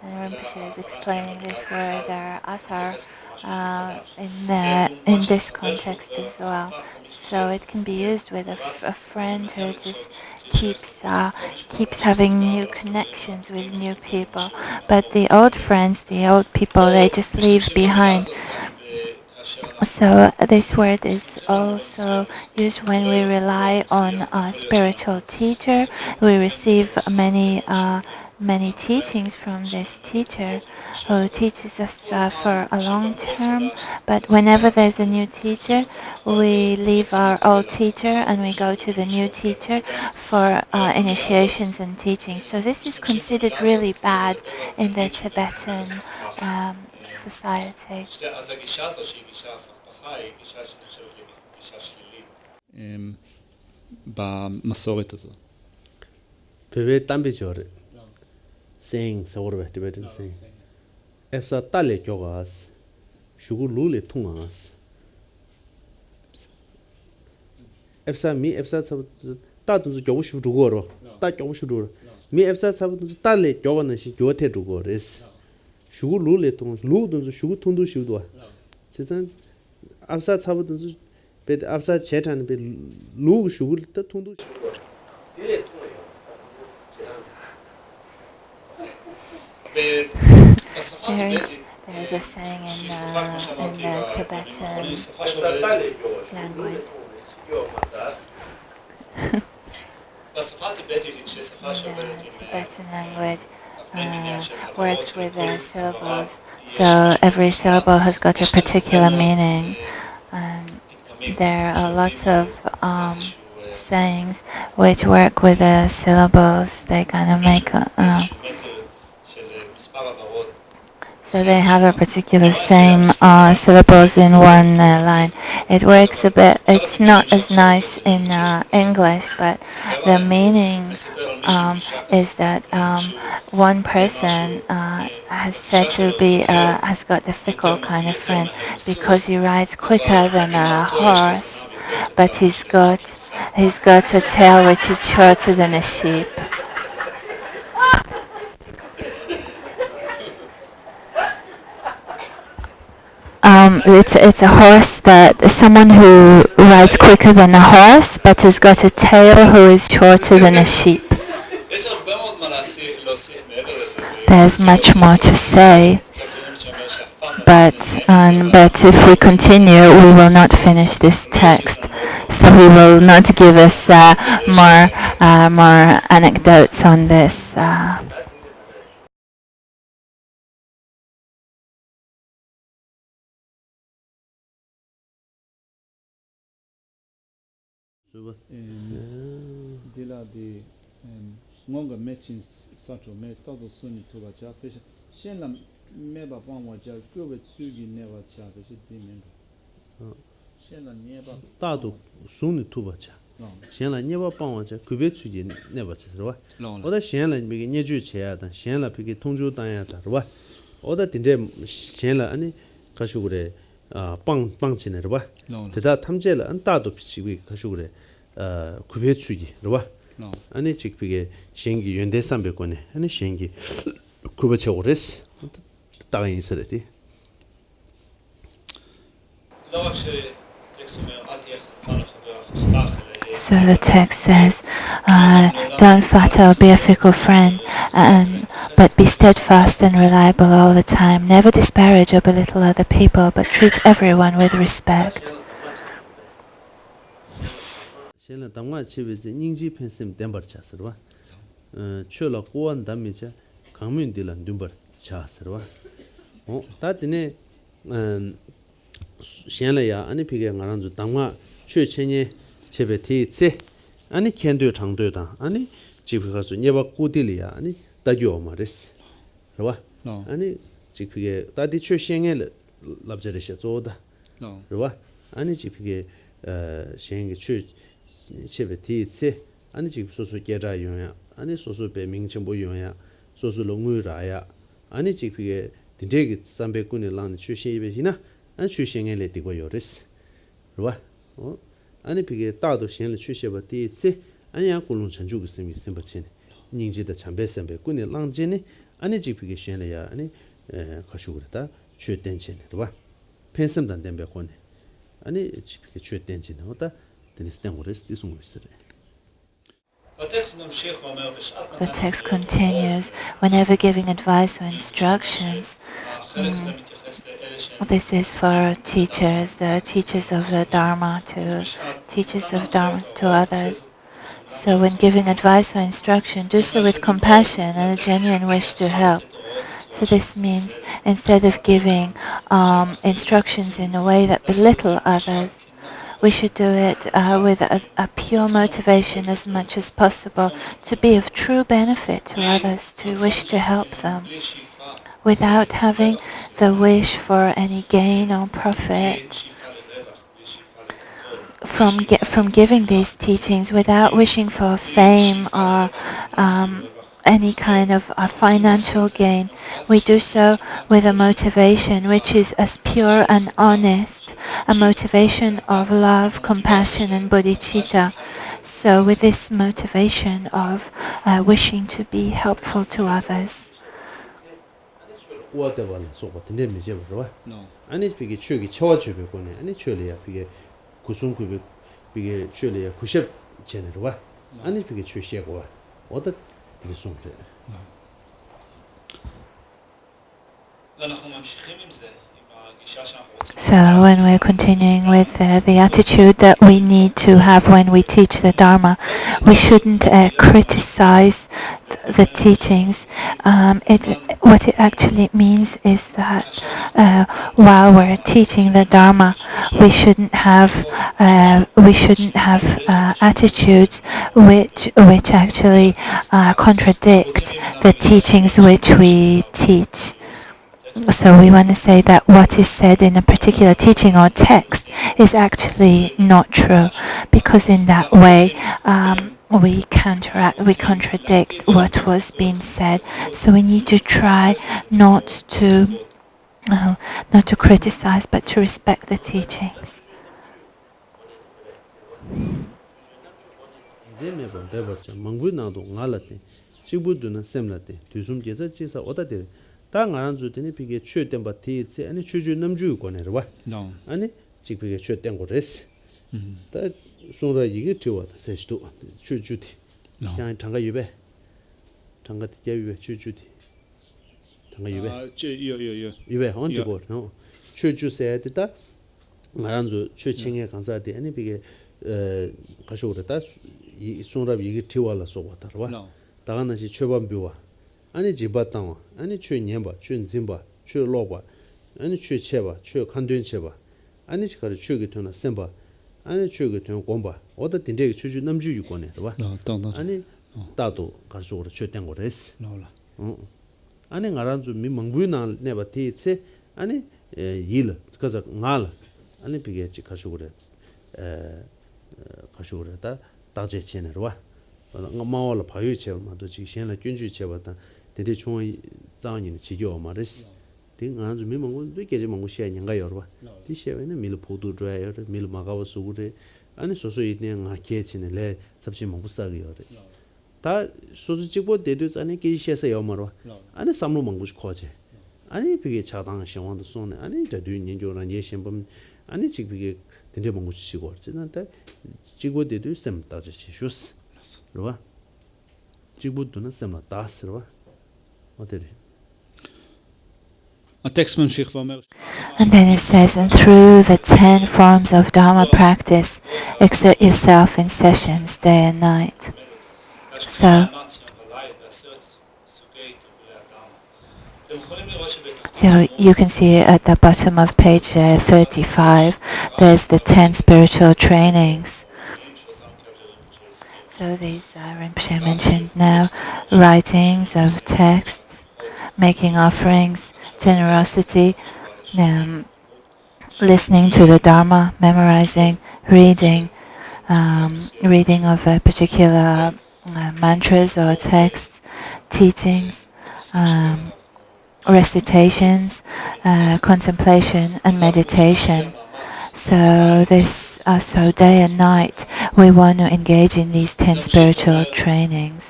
And Rinpoche is explaining this word asar in this context as well. So it can be used with a friend who just keeps having new connections with new people. But the old friends, the old people, they just leave behind. So this word is also used when we rely on a spiritual teacher. We receive many teachings from this teacher who teaches us for a long term. But whenever there's a new teacher, we leave our old teacher and we go to the new teacher for initiations and teachings. So this is considered really bad in the Tibetan society. במסורת הזו. 베베 담비죠레. saying 서버베 Tibetan saying. efsa tale kyogas. 슈구 룰레 통아스. efsa 미 efsa 따든지 교고 슈두고로. 따 교고 슈두고. 미 efsa 사부든지 딸레 교가는 시 교태 두고레스. 슈구 룰레 통 루든지 슈구 통도 슈두와. 세상 앞사 사부든지 베 앞사 제탄 베 루그 슈구 따 통도 슈두고. 이래 통해요. There is a saying in the Tibetan language. Tibetan language works with syllables, so every syllable has got a particular meaning. There are lots of sayings which work with the syllables. They kind of make so they have a particular same syllables in one line. It works a bit, it's not as nice in English, but the meaning is that one person has said to be, has got the fickle kind of friend because he rides quicker than a horse, but he's got a tail which is shorter than a sheep. It's a horse that someone who rides quicker than a horse, but has got a tail who is shorter than a sheep. There's much more to say, but if we continue, we will not finish this text. So he will not give us more anecdotes on this. Dila di ngonga mechin sacho me todo suni tuba cha pesha shenla meba pamwa cha kyobe tsugi neba cha pesha dimenga shenla neba 다도 손이 투바자 현라 녀바 방와자 그베 추지 내바치르와 오다 현라 미게 녀주 제야다 현라 비게 통주 단야다 르와 오다 딘데 현라 아니 가슈그레 빵치네르와 대다 탐제라 안 따도 비치고 가슈그레 그베 추지 르와 아니 직비게 셴기 연대삼백권에 아니 셴기 그베체 오레스 따가 인서레디 So the text says, don't flatter or be a fickle friend, but be steadfast and reliable all the time. Never disparage or belittle other people, but treat everyone with respect. 현라 당과 치베제 닝지 펜심 덴버 차스르와 추라 고원 담미자 강민딜란 둠버 차스르와 다드네 현라야 아니 피게 ngaran주 당과 최천에 제베티체 아니 켄도 장도다 아니 집에 가서 예바 꾸딜이야 아니 다교 말레스 그러와 아니 집에 다디 최생에 랍제르셔 조다 그러와 아니 집에 생게 최 제베티체 아니 집 소소 계좌 용야 아니 소소 배명정보 용야 소소 롱의라야 아니 집에 딘데기 300군의 란 최신이베히나 아니 최생에 레디고 요레스 그러와 아니 비게 다도 현을 취셔바 디체 아니야 꿀론 전주그 셈이 심버치네 닝지의 참배선배 군의 랑진이 아니 지비게 현이야 아니 가슈그다 최된체네 봐 펜섬단 덴베 코네 아니 지피게 쳬 덴지네 오다 데니스 덴고레스 디송으스레 The text continues, whenever giving advice or instructions, this is for teachers, the teachers of the Dharma to teachers of Dharmas to others. So when giving advice or instruction, do so with compassion and a genuine wish to help. So this means instead of giving instructions in a way that belittle others, we should do it with a pure motivation as much as possible to be of true benefit to others, to wish to help them, without having the wish for any gain or profit from giving these teachings, without wishing for fame or any kind of financial gain. We do so with a motivation which is as pure and honest, a motivation of love, compassion and bodhicitta. So with this motivation of wishing to be helpful to others. 와데발 소바데 메제버와 No. 아니 비게 추기 채워주베 고네 아니 추리야 비게 구순구비 비게 추리야 구십 제네로와 아니 비게 추시고 어디 디송데 So when we're continuing with the attitude that we need to have when we teach the Dharma, we shouldn't criticize the teachings. What it actually means is that while we're teaching the Dharma, we shouldn't have attitudes which actually contradict the teachings which we teach. So we want to say that what is said in a particular teaching or text is actually not true, because in that way we contradict what was being said. So we need to try not to criticize, but to respect the teachings. 제메본 데버자 망부나도 ngalate chibu드나 셈라테 두숨 제자 제사 오다데 다 ngaran 주더니 비게 최된 바티지 아니 추주 남주 거네라 No. 아니 지비게 최된 거레스 다 소라 이게 튀어다 세스도 추주디 그냥 장가 유배 장가 티야 유배 추주디 장가 유배 요. 유배 언제고 노 추주세야다 ngaran 주 최칭에 간사데 아니 비게 가쇼르다 이 소라 이게 튀어라 소바다라 No. 다가나시 최반비와 아니 지바땅 아니 최년바 최진바 최로바 아니 최체바 최칸된체바 아니 지가르 최게 되나 셈바 아니 최게 되는 공바 어디 딘데 추주 남주 유권에 봐 No, don't. 아니 다도 가서로 최된 거레스 No. 아니 ngaran주 미망부나 네바티체 아니 일 그래서 ngal 아니 비게 지가쇼그레 가쇼그레다 다제 체네로 와 마와라 파유체마도 지신라 균주체바다 데데 총 장인 지교 말레스 딩 아주 미망고 되게 망고 시야인가 여러와 디시에는 밀 포도 드라이어 밀 마가와 수구레 아니 소소이네 나케치네 레 잡지 망고사기 여레 다 소소 찍고 데도 아니 계시에서 여마로 아니 삼로 망고시 코제 아니 비게 차당 시원도 손에 아니 데도 년조란 예신범 아니 지비게 데데 망고시 시고 지난데 찍고 데도 셈 따지시 쇼스 로와 찍고도는 셈라 다스로와 어때리 And then it says, and through the 10 forms of Dharma practice, exert yourself in sessions day and night. So, here you can see at the bottom of page 35, there's the 10 spiritual trainings. So these Rinpoche mentioned now, writings of texts, making offerings, generosity, listening to the Dharma, memorizing, reading of particular mantras or texts, teachings, recitations, contemplation and meditation. So so day and night we want to engage in these 10 spiritual trainings.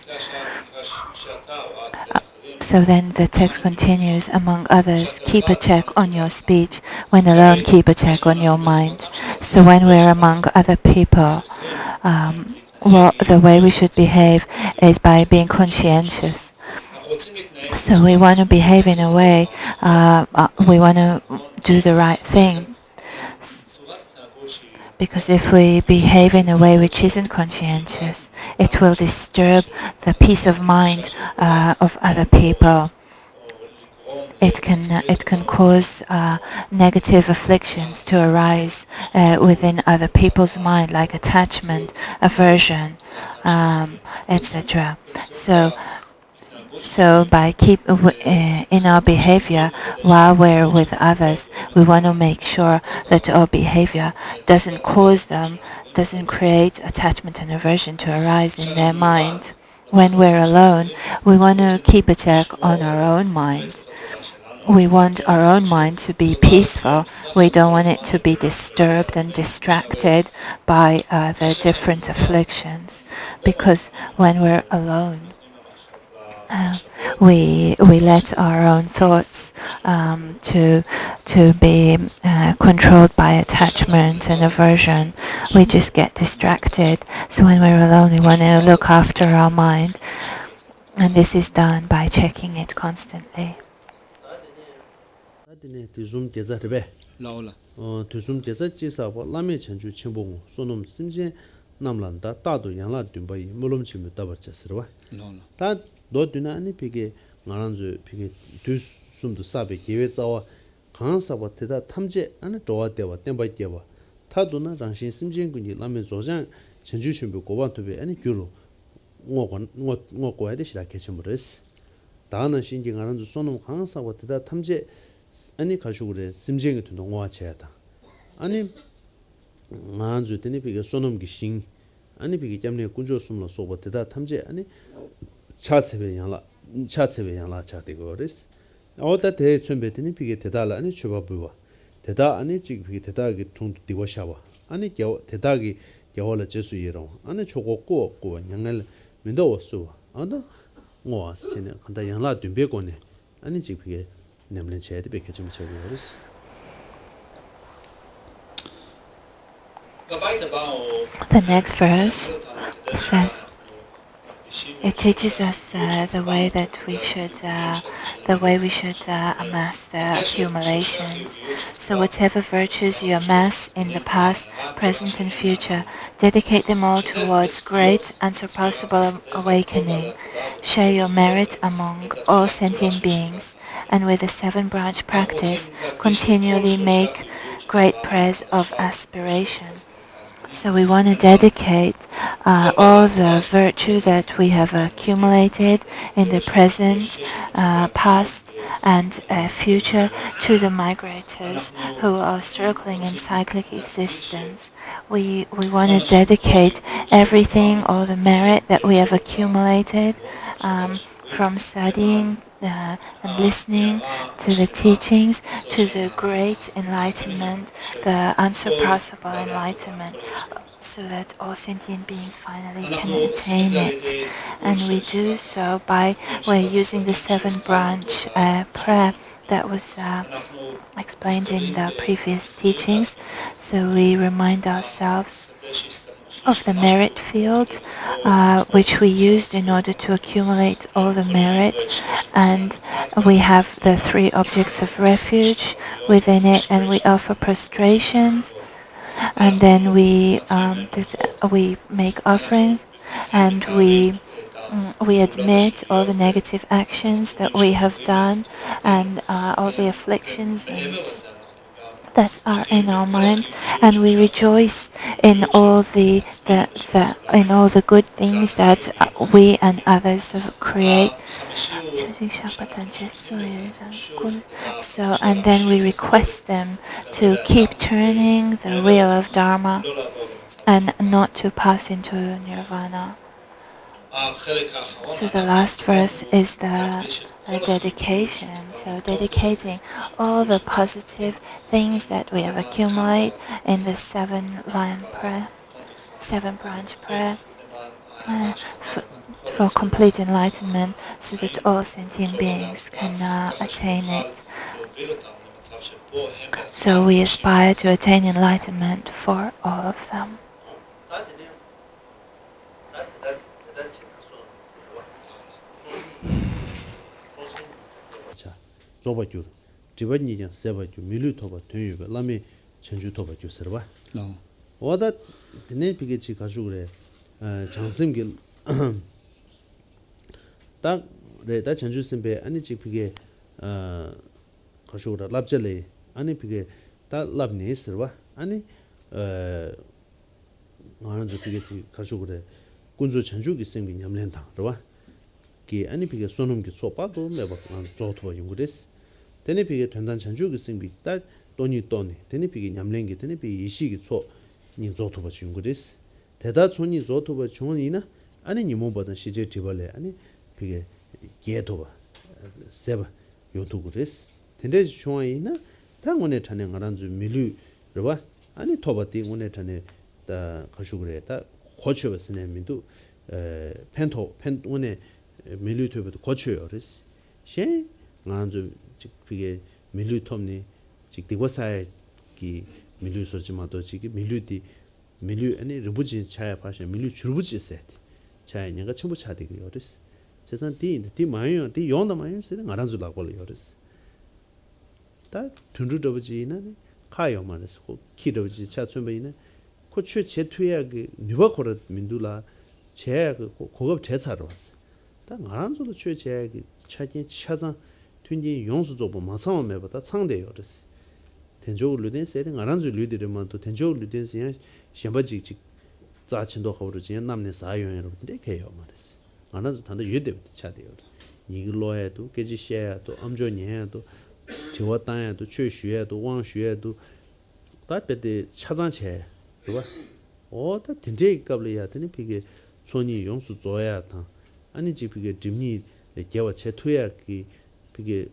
So then the text continues, among others, keep a check on your speech. When alone, keep a check on your mind. So when we're among other people, the way we should behave is by being conscientious. So we want to behave in a way, we want to do the right thing. Because if we behave in a way which isn't conscientious, it will disturb the peace of mind of other people. It can cause negative afflictions to arise within other people's mind, like attachment, aversion, etc. So by in our behavior while we're with others, we want to make sure that our behavior doesn't create attachment and aversion to arise in their mind. When we're alone, we want to keep a check on our own mind. We want our own mind to be peaceful. We don't want it to be disturbed and distracted by the different afflictions. Because when we're alone, we let our own thoughts to be controlled by attachment and aversion. We just get distracted. So when we're alone, we want to look after our mind, and this is done by checking it constantly. 다디네 두숨 대자르베 라올라. 두숨 대자 지사고 라메 천주 첨봉 소놈 심제 남란다 따도 양라 듬바이 물음 치면 따버쳤어와 라올라. 다 너드나 아니 비게 나란주 비게 두숨도 사베 계획자와 강사바 대다 탐제 아니 도와대와 땜바이 대와 타도나 장신 심진군이 라메 조장 천주 첨부 고반토베 아니 규로 ngo고야 되시라 개침으로스 다는 신경 나란주 소놈 강사바 대다 탐제 아니 가지고 그래 심쟁이 도 농화체다 아니 만주 때니 비게 소놈기 신 아니 비게 때문에 군조 숨로 소버대다 탐제 아니 차체베 양라 차되고 그랬어 어다 대 춘베더니 비게 대달라 아니 줘봐봐 대다 아니 지금 비게 대다기 통도 디워샤와 아니 겨 대다기 겨울에 제수이로 아니 초고고 양날 민도웠어 아다 뭐스 전에 간다 양라 듬베고네 아니 지금 비게 nemlen chedi beke chim chegores The next verse says it teaches us the way we should amass the accumulations. So whatever virtues you amass in the past, present and future, dedicate them all towards great unsurpassable awakening. Share your merit among all sentient beings, and with the 7-branch practice, continually make great prayers of aspiration. So we want to dedicate all the virtue that we have accumulated in the present, past, and future to the migrators who are struggling in cyclic existence. We want to dedicate everything, all the merit that we have accumulated from studying and listening to the teachings, to the great enlightenment, the unsurpassable enlightenment, so that all sentient beings finally can attain it. And we do so by using the 7-branch prayer that was explained in the previous teachings. So we remind ourselves of the merit field, which we used in order to accumulate all the merit, and we have the 3 objects of refuge within it, and we offer prostrations, and then we make offerings, and we admit all the negative actions that we have done, and all the afflictions that are in our mind, and we rejoice in all the good things that we and others have create. So, and then we request them to keep turning the wheel of Dharma and not to pass into nirvana. So the last verse is the dedication. So dedicating all the positive things that we have accumulated in the 7-branch prayer, for complete enlightenment so that all sentient beings can attain it. So we aspire to attain enlightenment for all of them. 조바규 지번이냐 세바규 밀루토바 되유가 라미 전주 토바규 서바 오다 드네 비게치 가지고 그래 장심길 딱 레다 전주 선배 아니 지 비게 가지고 랍절레 아니 비게 딱 랍니 서바 아니 나는 저 비게치 가지고 그래 군주 전주기 생기 냠len다 그러봐 기 아니 비게 소놈기 소빠도 매박 조토바 용그레스 되네 비게 된단 전주기 생기 딱 돈이 되네 비게 냠len기 되네 비 이시기 니 조토바 중그레스 대다 촌이 조토바 중원이나 아니 니모보다 시제 디발레 아니 비게 게토바 세바 요토그레스 텐데 중원이나 당원에 타는 가란주 밀루 그러봐 아니 토바티 원에 타네 다 가슈그레다 고쳐버스네 민도 펜 원에 밀루토베도 고쳐요 그래서 셰 간주 비게 밀루톰니 직디고사에 기 밀루 소지마도 지기 밀루디 밀루 아니 르부지 차야 파셔 밀루 주르부지 세트 차야 내가 전부 차되게 요르스 세상 디 마요 디 용다 마요 세는 알아줄 라고 요르스 다 둔주더부지나 카요 말스 고 키더부지 차 준비네 고추 제투야 그 뉴바코르 민두라 제 고급 제차로 왔어 다 알아줄도 최 제기 차진 차장 튠지 용수 조보 마상을 매보다 상대 요르스 텐조 르덴 세든 아란주 르디르만 또 텐조 르덴 시야 셴바지직 자친도 하우르지 남네 사요여로 근데 개요 말했어 아나주 단도 유대부터 차대요 이글로에도 계지시야도 엄조니에도 저와단에도 최슈에도 왕슈에도 다베데 차장체 그봐 어다 딘제 갑려야 되는 비게 손이 용수 줘야 다 아니지 비게 dim니 개와 채투야기 비게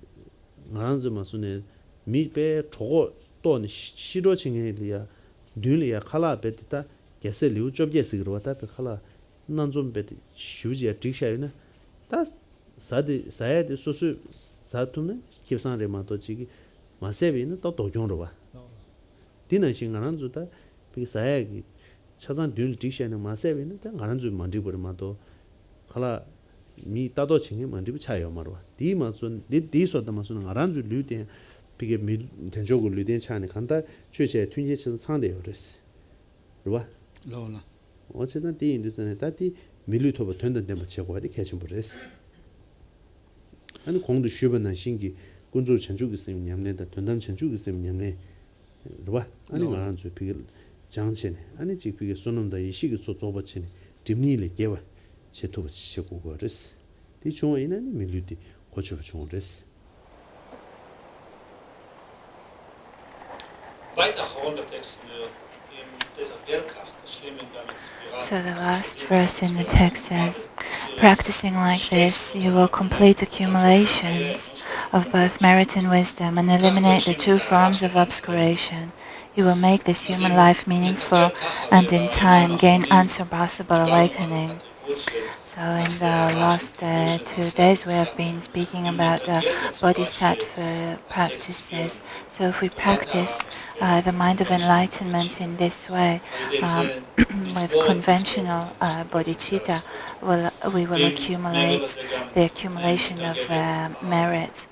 나란즈만 손에 미베 저거 또 싫어징이야 늘이야 칼라 베티다 게세 리우 좁게스 그러다 베 칼라 난좀 베티 슈지야 딕샤이나 다 사디 사야디 소수 사투네 킵산레마도 지기 마세비는 또 도경으로 봐 디는 신가는 주다 비 사야기 차장 늘 딕샤이나 마세비는 다 가는 줄 만디버마도 칼라 미 따도 칭이 만디비 차요 말와 디마선 디소다마선 가는 줄 류데 비게 미 텐조고 류데 차네 간다 최세 튠제스 상대요 그랬어 그봐 로라 어쨌든 디 인도선에 다디 밀루토버 된던 데만 제고 하디 개심 버렸어 아니 공도 쉬번난 신기 군주 전주기 있으면 냠내다 된단 전주기 있으면 냠내 그봐 아니 말한 줄 비게 장체네 아니 지 비게 손놈다 이시기 소 줘버치네 dim니를 개와 제토버 치고 버렸어 디 중원이는 밀루디 고쳐 중원랬어 So the last verse in the text says, practicing like this, you will complete accumulations of both merit and wisdom and eliminate the two forms of obscuration. You will make this human life meaningful and in time gain unsurpassable awakening. So in the last 2 days we have been speaking about the Bodhisattva practices. So if we practice the mind of enlightenment in this way, with conventional bodhicitta, we will accumulate the accumulation of merit.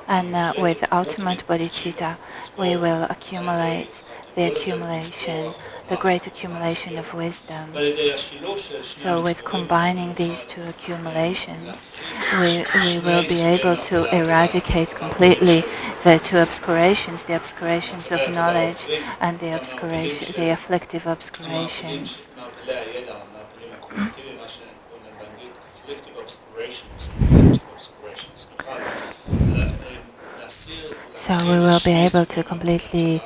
And with ultimate bodhicitta, we will accumulate the great accumulation of wisdom. So with combining these two accumulations, we will be able to eradicate completely the two obscurations, the obscurations of knowledge and the afflictive obscurations. So we will be able to completely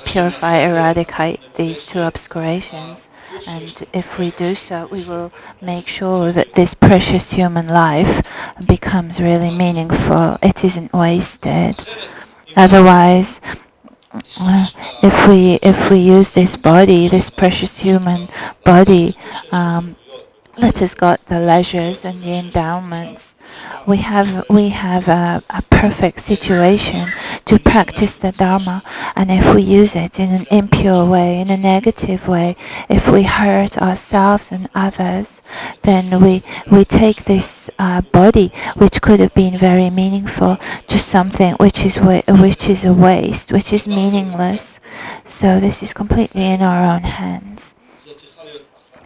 purify, eradicate these two obscurations. And if we do so, we will make sure that this precious human life becomes really meaningful. It isn't wasted. Otherwise, if we use this body, this precious human body, that has got the leisures and the endowments. We have a perfect situation to practice the Dharma, and if we use it in an impure way, in a negative way, if we hurt ourselves and others, then we take this body, which could have been very meaningful, to something which is a waste, which is meaningless. So this is completely in our own hands.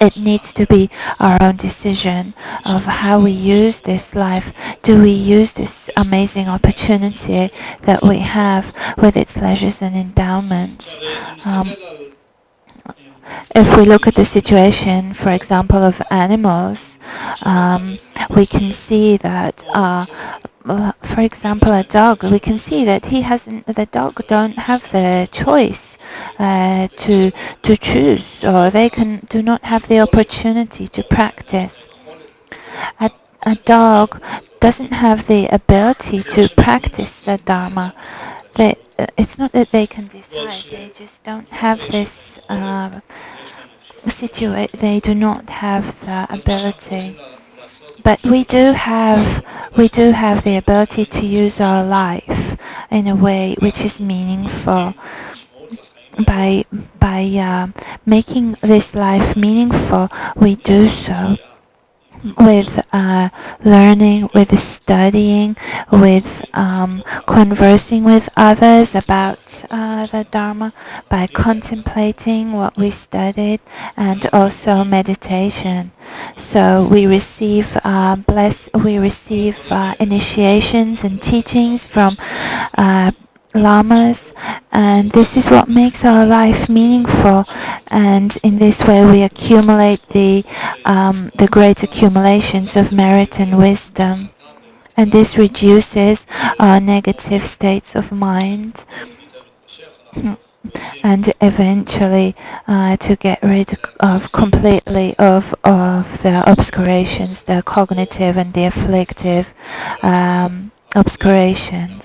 It needs to be our own decision of how we use this life. Do we use this amazing opportunity that we have with its leisures and endowments? If we look at the situation, for example, of animals, we can see that, for example, a dog, we can see that the dog don't have the choice to choose, or they do not have the opportunity to practice. A dog doesn't have the ability to practice the Dharma. It's not that they can decide, they just don't have this they do not have the ability. But we do have the ability to use our life in a way which is meaningful. By making this life meaningful, we do so with learning, with studying, with conversing with others about the Dharma, by contemplating what we studied, and also meditation. So we receive initiations and teachings from lamas, and this is what makes our life meaningful. And in this way, we accumulate the great accumulations of merit and wisdom, and this reduces our negative states of mind, and eventually to get rid of completely of the obscurations, the cognitive and the afflictive obscurations.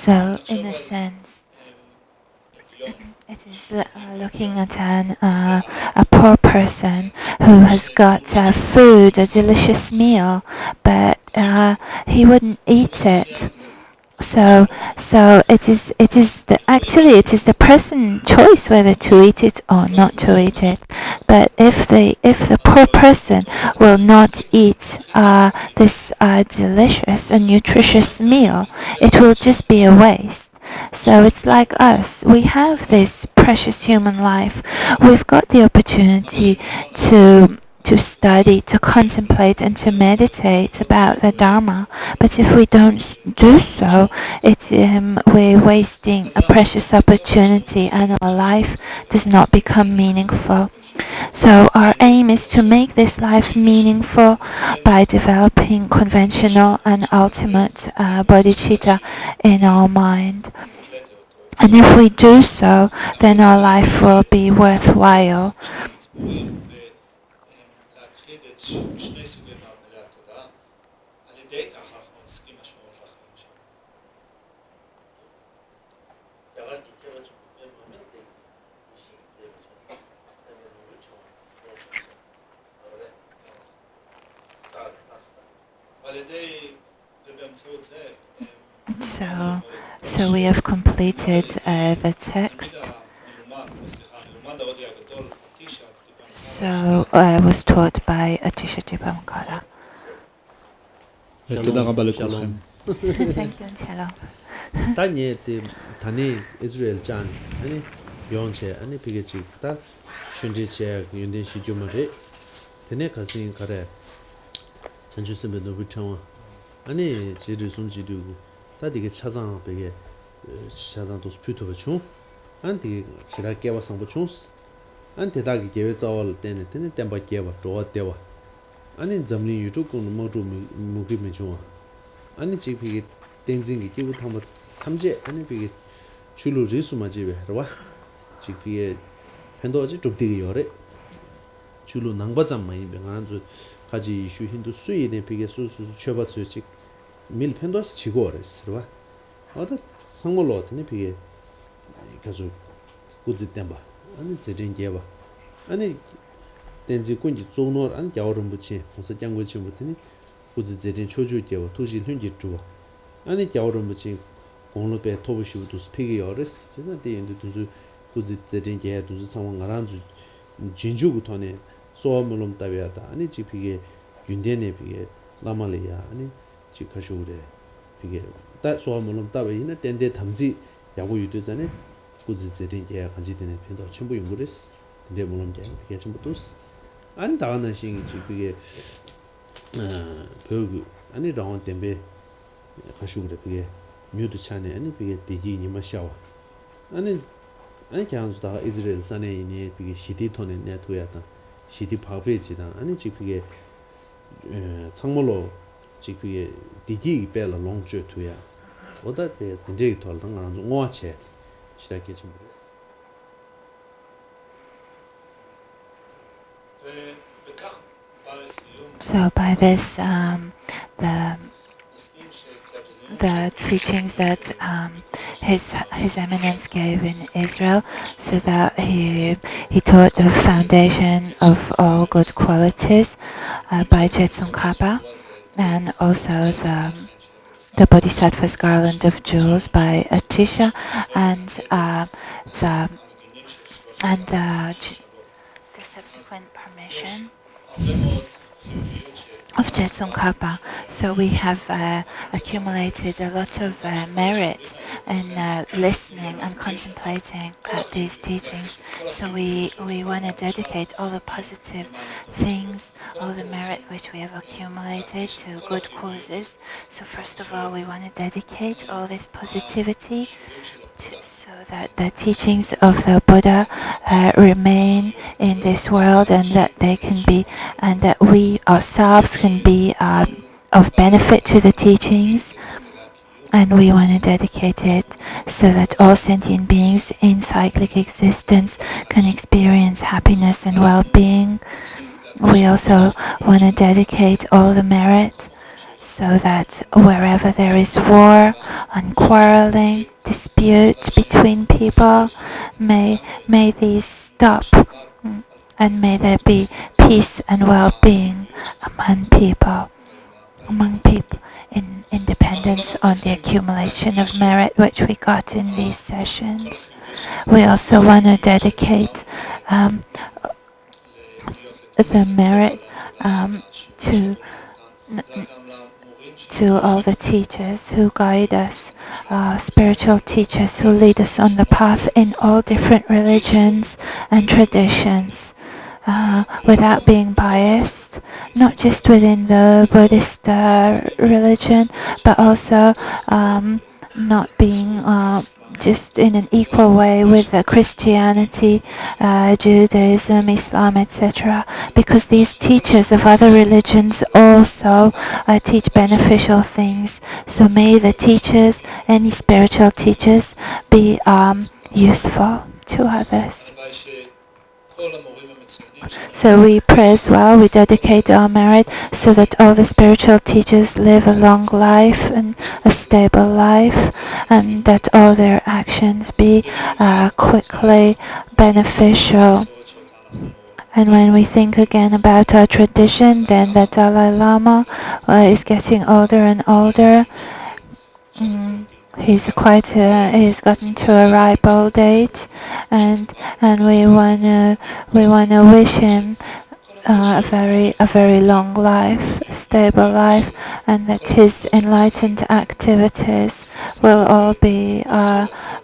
So, in a sense, it is looking at a poor person who has got food, a delicious meal, but he wouldn't eat it. So it is the person's choice whether to eat it or not to eat it. But if the poor person will not eat this delicious and nutritious meal, it will just be a waste. So it's like us. We have this precious human life. We've got the opportunity to study, to contemplate, and to meditate about the Dharma. But if we don't do so, we're wasting a precious opportunity, and our life does not become meaningful. So our aim is to make this life meaningful by developing conventional and ultimate bodhicitta in our mind. And if we do so, then our life will be worthwhile. So we have completed the text. So I was taught by Atisha Jibamkara. ותודה רבה לכולכם. Thank you and shalom. 다니에 다니 이스라엘 짠 아니 용체 아니 비게지 다 춘지체 윤대 시주머리 되네 가신 가래 전주스면 노부청 아니 지르 손지도 다 되게 차장 베게 차장도 스피토 버충 안디 지라 깨와상 버충 안데 다기 계획 자월 때네 때네 템바 깨와 도와대와 아니 점리 유튜브 모두 무기 메죠 아니 지비게 땡징이 끼고 탐제 아니 비게 줄로 리수마지베 봐 지비에 팬도지 쪽디게 요래 줄로 낭바잠 많이 병안주 가지 이슈 힌두 수이네 비게 수수 쳐바츠지 밀 팬도스 지고 어레스 봐 어다 상물로 어떠니 비게 가서 kuzi temba ani zedin geba ani tenzi kunji zonor an gyaorum buchi musa kyangwe chimbutini kuzi zedin choju geba tuji hunji tuwa ani gyaorum buchi gonglo be tobu shibu dus pigi yoris jina de yendu duzu kuzi zedin geba duzu samwa ngaranzu jinju gutone soa mulum tabiyata ani chi pigi yundene pigi lamaliya ani chi kashugure pigi da soa mulum tabayina tende tamzi 야구 유도자네 꾸즈제린 게 간지되는 편도 전부 연구했어. 근데 물론 이게 전부 또스 안 다가는 신이 그게 그 아니 라운 때문에 가시고 그래 그게 뮤드 차네 아니 그게 되게 니마 샤워 아니 그냥 다 이스라엘 산에 있는 그게 시티 톤에 네트워크다 시티 파베지다 아니 지금 그게 창물로 지금 그게 되게 배라 롱주 투야 어다 때 굉장히 돌던 거는 좀 오아체 시작해 좀 So by this, the teachings that His Eminence gave in Israel, so that he taught the foundation of all good qualities by Jetsun Kappa, and also the Bodhisattva's Garland of Jewels by Atisha, and the subsequent permission of Jetsun Kappa. So we have accumulated a lot of merit in listening and contemplating at these teachings. So we want to dedicate all the positive things, all the merit which we have accumulated to good causes. So first of all, we want to dedicate all this positivity so that the teachings of the Buddha remain in this world, and that they can be, and that we ourselves can be of benefit to the teachings. And we want to dedicate it so that all sentient beings in cyclic existence can experience happiness and well-being. We also want to dedicate all the merit so that wherever there is war and quarreling, dispute between people, may these stop, and may there be peace and well-being among people in dependence on the accumulation of merit which we got in these sessions. We also want to dedicate the merit to all the teachers who guide us, spiritual teachers who lead us on the path in all different religions and traditions, without being biased, not just within the Buddhist religion, but also not being just in an equal way with Christianity, Judaism, Islam, etc. Because these teachers of other religions also teach beneficial things. So may the teachers, any spiritual teachers, be useful to others. So we pray as well, we dedicate our merit so that all the spiritual teachers live a long life and a stable life, and that all their actions be quickly beneficial. And when we think again about our tradition, then the Dalai Lama is getting older and older. He's gotten to a ripe old age, and we wanna wish him a very long life, a stable life, and that his enlightened activities will all be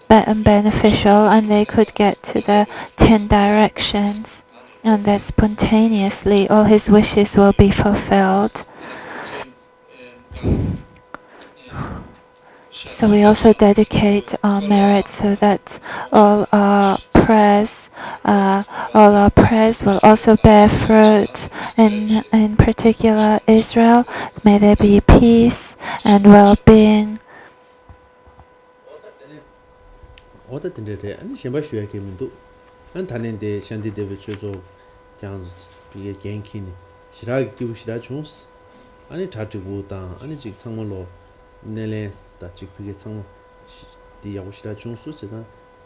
beneficial, and they could get to the 10 directions, and that spontaneously all his wishes will be fulfilled. So we also dedicate our merit so that all our prayers will also bear fruit. In particular, Israel, may there be peace and well-being. Neles da chik pige chang di yagushira chungsu chedan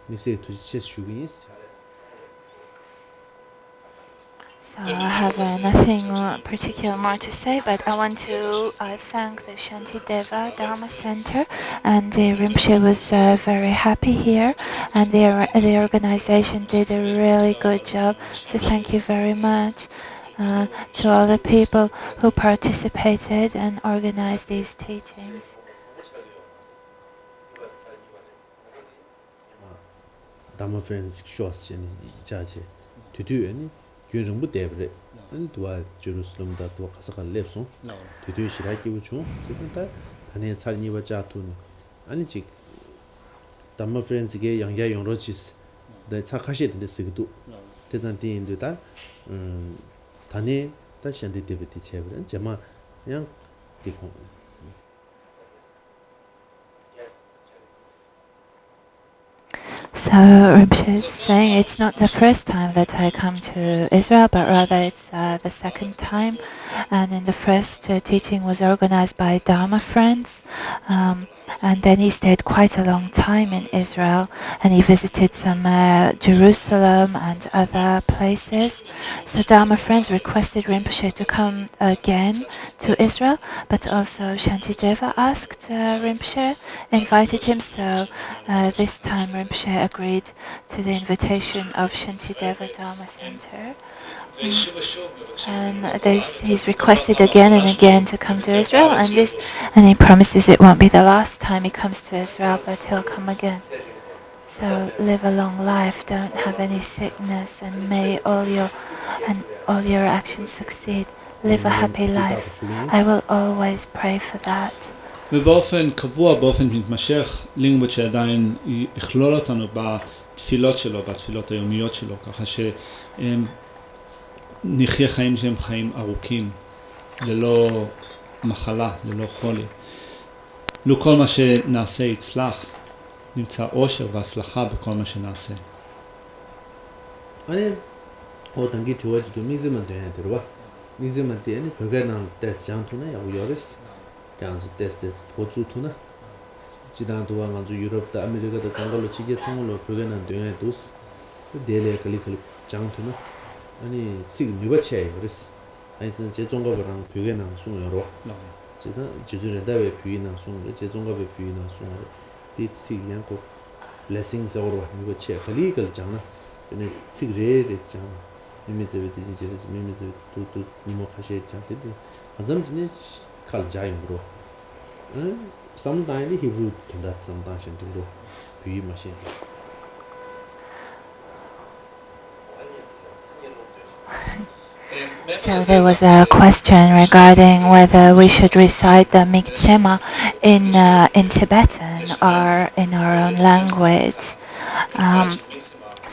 Nise to just shugins. So I have nothing particular more to say, but I want to thank the Shantideva Dharma Center, and the Rinpoche was very happy here, and the organization did a really good job. So thank you very much to all the people who participated and organized these teachings. Dharma friends shows in charge to do any Gyurumbu Debre and to Jerusalem that was a lepson to do Shiraki Uchu, second Tane Sarniva Jatun, Anichik Dharma friends gay young Rochis, the Takashi the Sigdu, Tetanti in the Tane, that Shanti Deviti Chever and Jama young Dikon. So Rinpoche is saying it's not the first time that I come to Israel, but rather it's the second time. And in the first teaching was organized by Dharma Friends. And then he stayed quite a long time in Israel, and he visited some Jerusalem and other places. So Dharma Friends requested Rinpoche to come again to Israel, but also Shantideva asked Rinpoche, invited him, so this time Rinpoche agreed to the invitation of Shantideva Dharma Center. And he's requested again and again to come to Israel, and he promises it won't be the last time he comes to Israel, but he'll come again. So live a long life, don't have any sickness, and may all your actions succeed. Live a happy life. I will always pray for that. ובאופן קבוע, באופן מתמשך, לינגבוצ'ה עדיין יכלול אותנו בתפילות שלו, בתפילות היומיות שלו, ככה שנחיה חיים שהם חיים ארוכים, ללא מחלה, ללא חולי. לו כל מה שנעשה יצלח, נמצא אושר והצלחה בכל מה שנעשה. אני עוד נגיד תיאורטי מיזמן דהנטר, 미즈만 때는 그게는 테스트 장투네 야우여스 장수 테스트 고추투나 지단도 와가지고 유럽도 아메리카도 강가로 지게 상물로 그게는 되네 도스 데레 클릭 장투나 아니 지금 누가체 그랬어 아이선 제종가랑 벽에는 송여로 제가 제주레다에 비이나 송 제종가에 비이나 송 디시양고 blessings over 누가체 클릭을 장나 근데 지레레 장 미미즈베 디지제레스 미미즈베 투투 니모 카셰 장테도 아잠진이 칼자임으로 sometimes he would do that sometimes into the machine. So there was a question regarding whether we should recite the Miktsema in Tibetan or in our own language.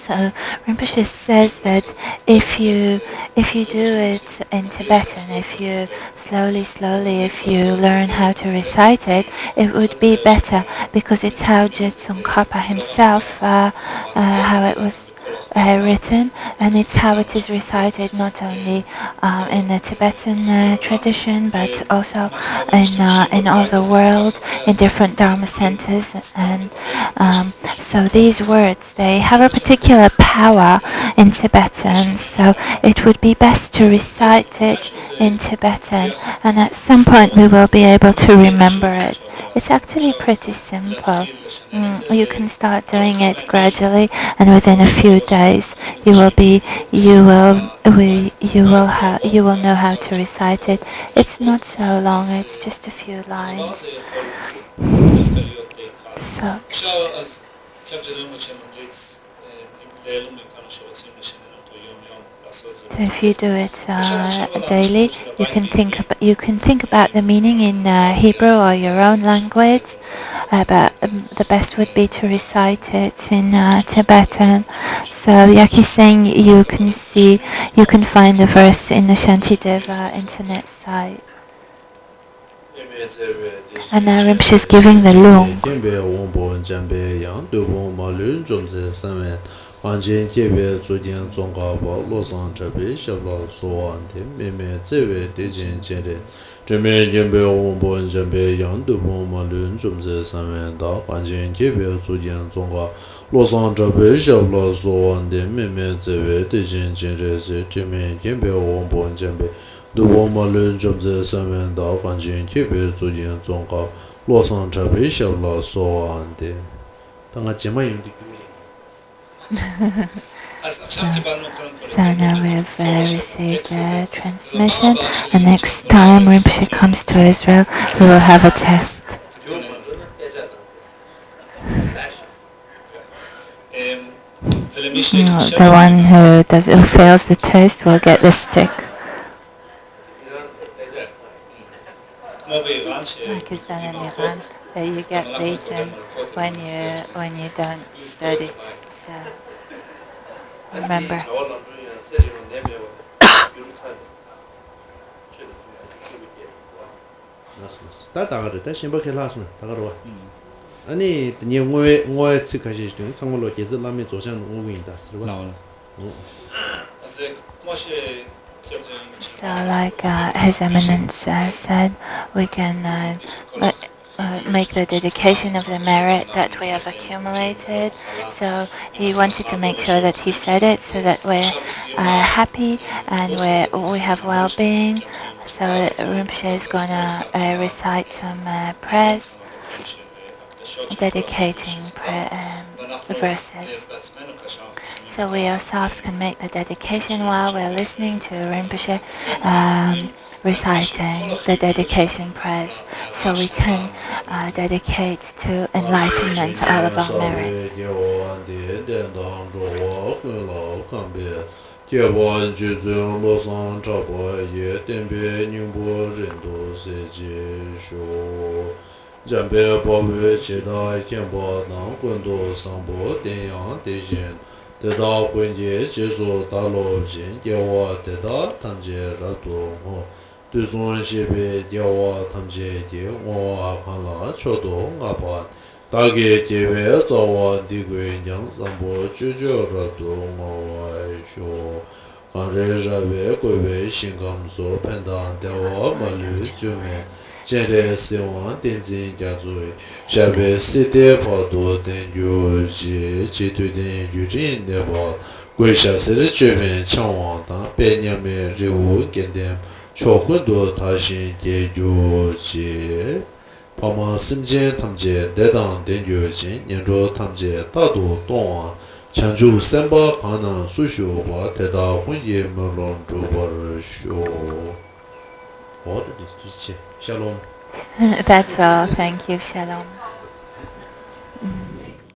So Rinpoche says that if you do it in Tibetan, if you slowly, if you learn how to recite it, it would be better because it's how Tsongkhapa himself, how it was written, and it's how it is recited not only in the Tibetan tradition but also in all the world, in different Dharma centers, and so these words, they have a particular power in Tibetan, so it would be best to recite it in Tibetan, and at some point we will be able to remember it. It's actually pretty simple. You can start doing it gradually, and within a few days you will know how to recite it. It's not so long, it's just a few lines. So if you do it daily, you can think about the meaning in Hebrew or your own language, but the best would be to recite it in Tibetan. So Yaki's saying you can find the verse in the Shantideva internet site. And now Rinpoche is giving the lung. 관진 개별 조진 종가보 로상 접이 셔로 소원데 매매 제외 대진 제례 전면 전배 원본 전배 양도 보마른 좀제 사면다 관진 개별 조진 종가 로상 접이 셔로 소원데 매매 제외 대진 제례 전면 전배 원본 전배 두보마른 좀제 사면다 관진 개별 조진 종가 로상 접이 셔로 소원데 당가 제만 용도 So now we've received the transmission, and next time Rinpoche comes to Israel, we will have a test. The one who fails the test will get the stick. Like it's done in Iran, that you get beaten when you don't study. So remember. 다 다가르다 심박해 라스나 다가르와 아니 니我 측하시 중 참고로 계절 라면 조선 오고인다 쓰르바 나오나. So like His Eminence said, we can make the dedication of the merit that we have accumulated. So he wanted to make sure that he said it so that we're happy and we have well-being. So Rinpoche is going to recite some prayers, dedicating the verses. So we ourselves can make the dedication while we're listening to Rinpoche reciting the dedication prayers, so we can dedicate to enlightenment all of our merit. 대다 권제 제조 다로진 예와 대다 탐제 라도 두손시베 예와 탐제 예와 관라 초도 아바 다게 제외 자와 디괴냥 삼보 주저라도 모와이쇼 관레자베 고베 신감소 펜단 대와 말류 주메 제레 세원 덴진 자주이 샤베 시데 파도 덴유지 지도된 유진 네바 괴샤스르 주변 창왕다 베냐메 리우 겐뎀 초군도 다시 제주지 파마 심제 탐제 대당 덴유지 년조 탐제 다도 동안 chanju semba kana sushu ba teda hunye melon jubar sho. What is this? Shalom. That's all. Thank you. Shalom.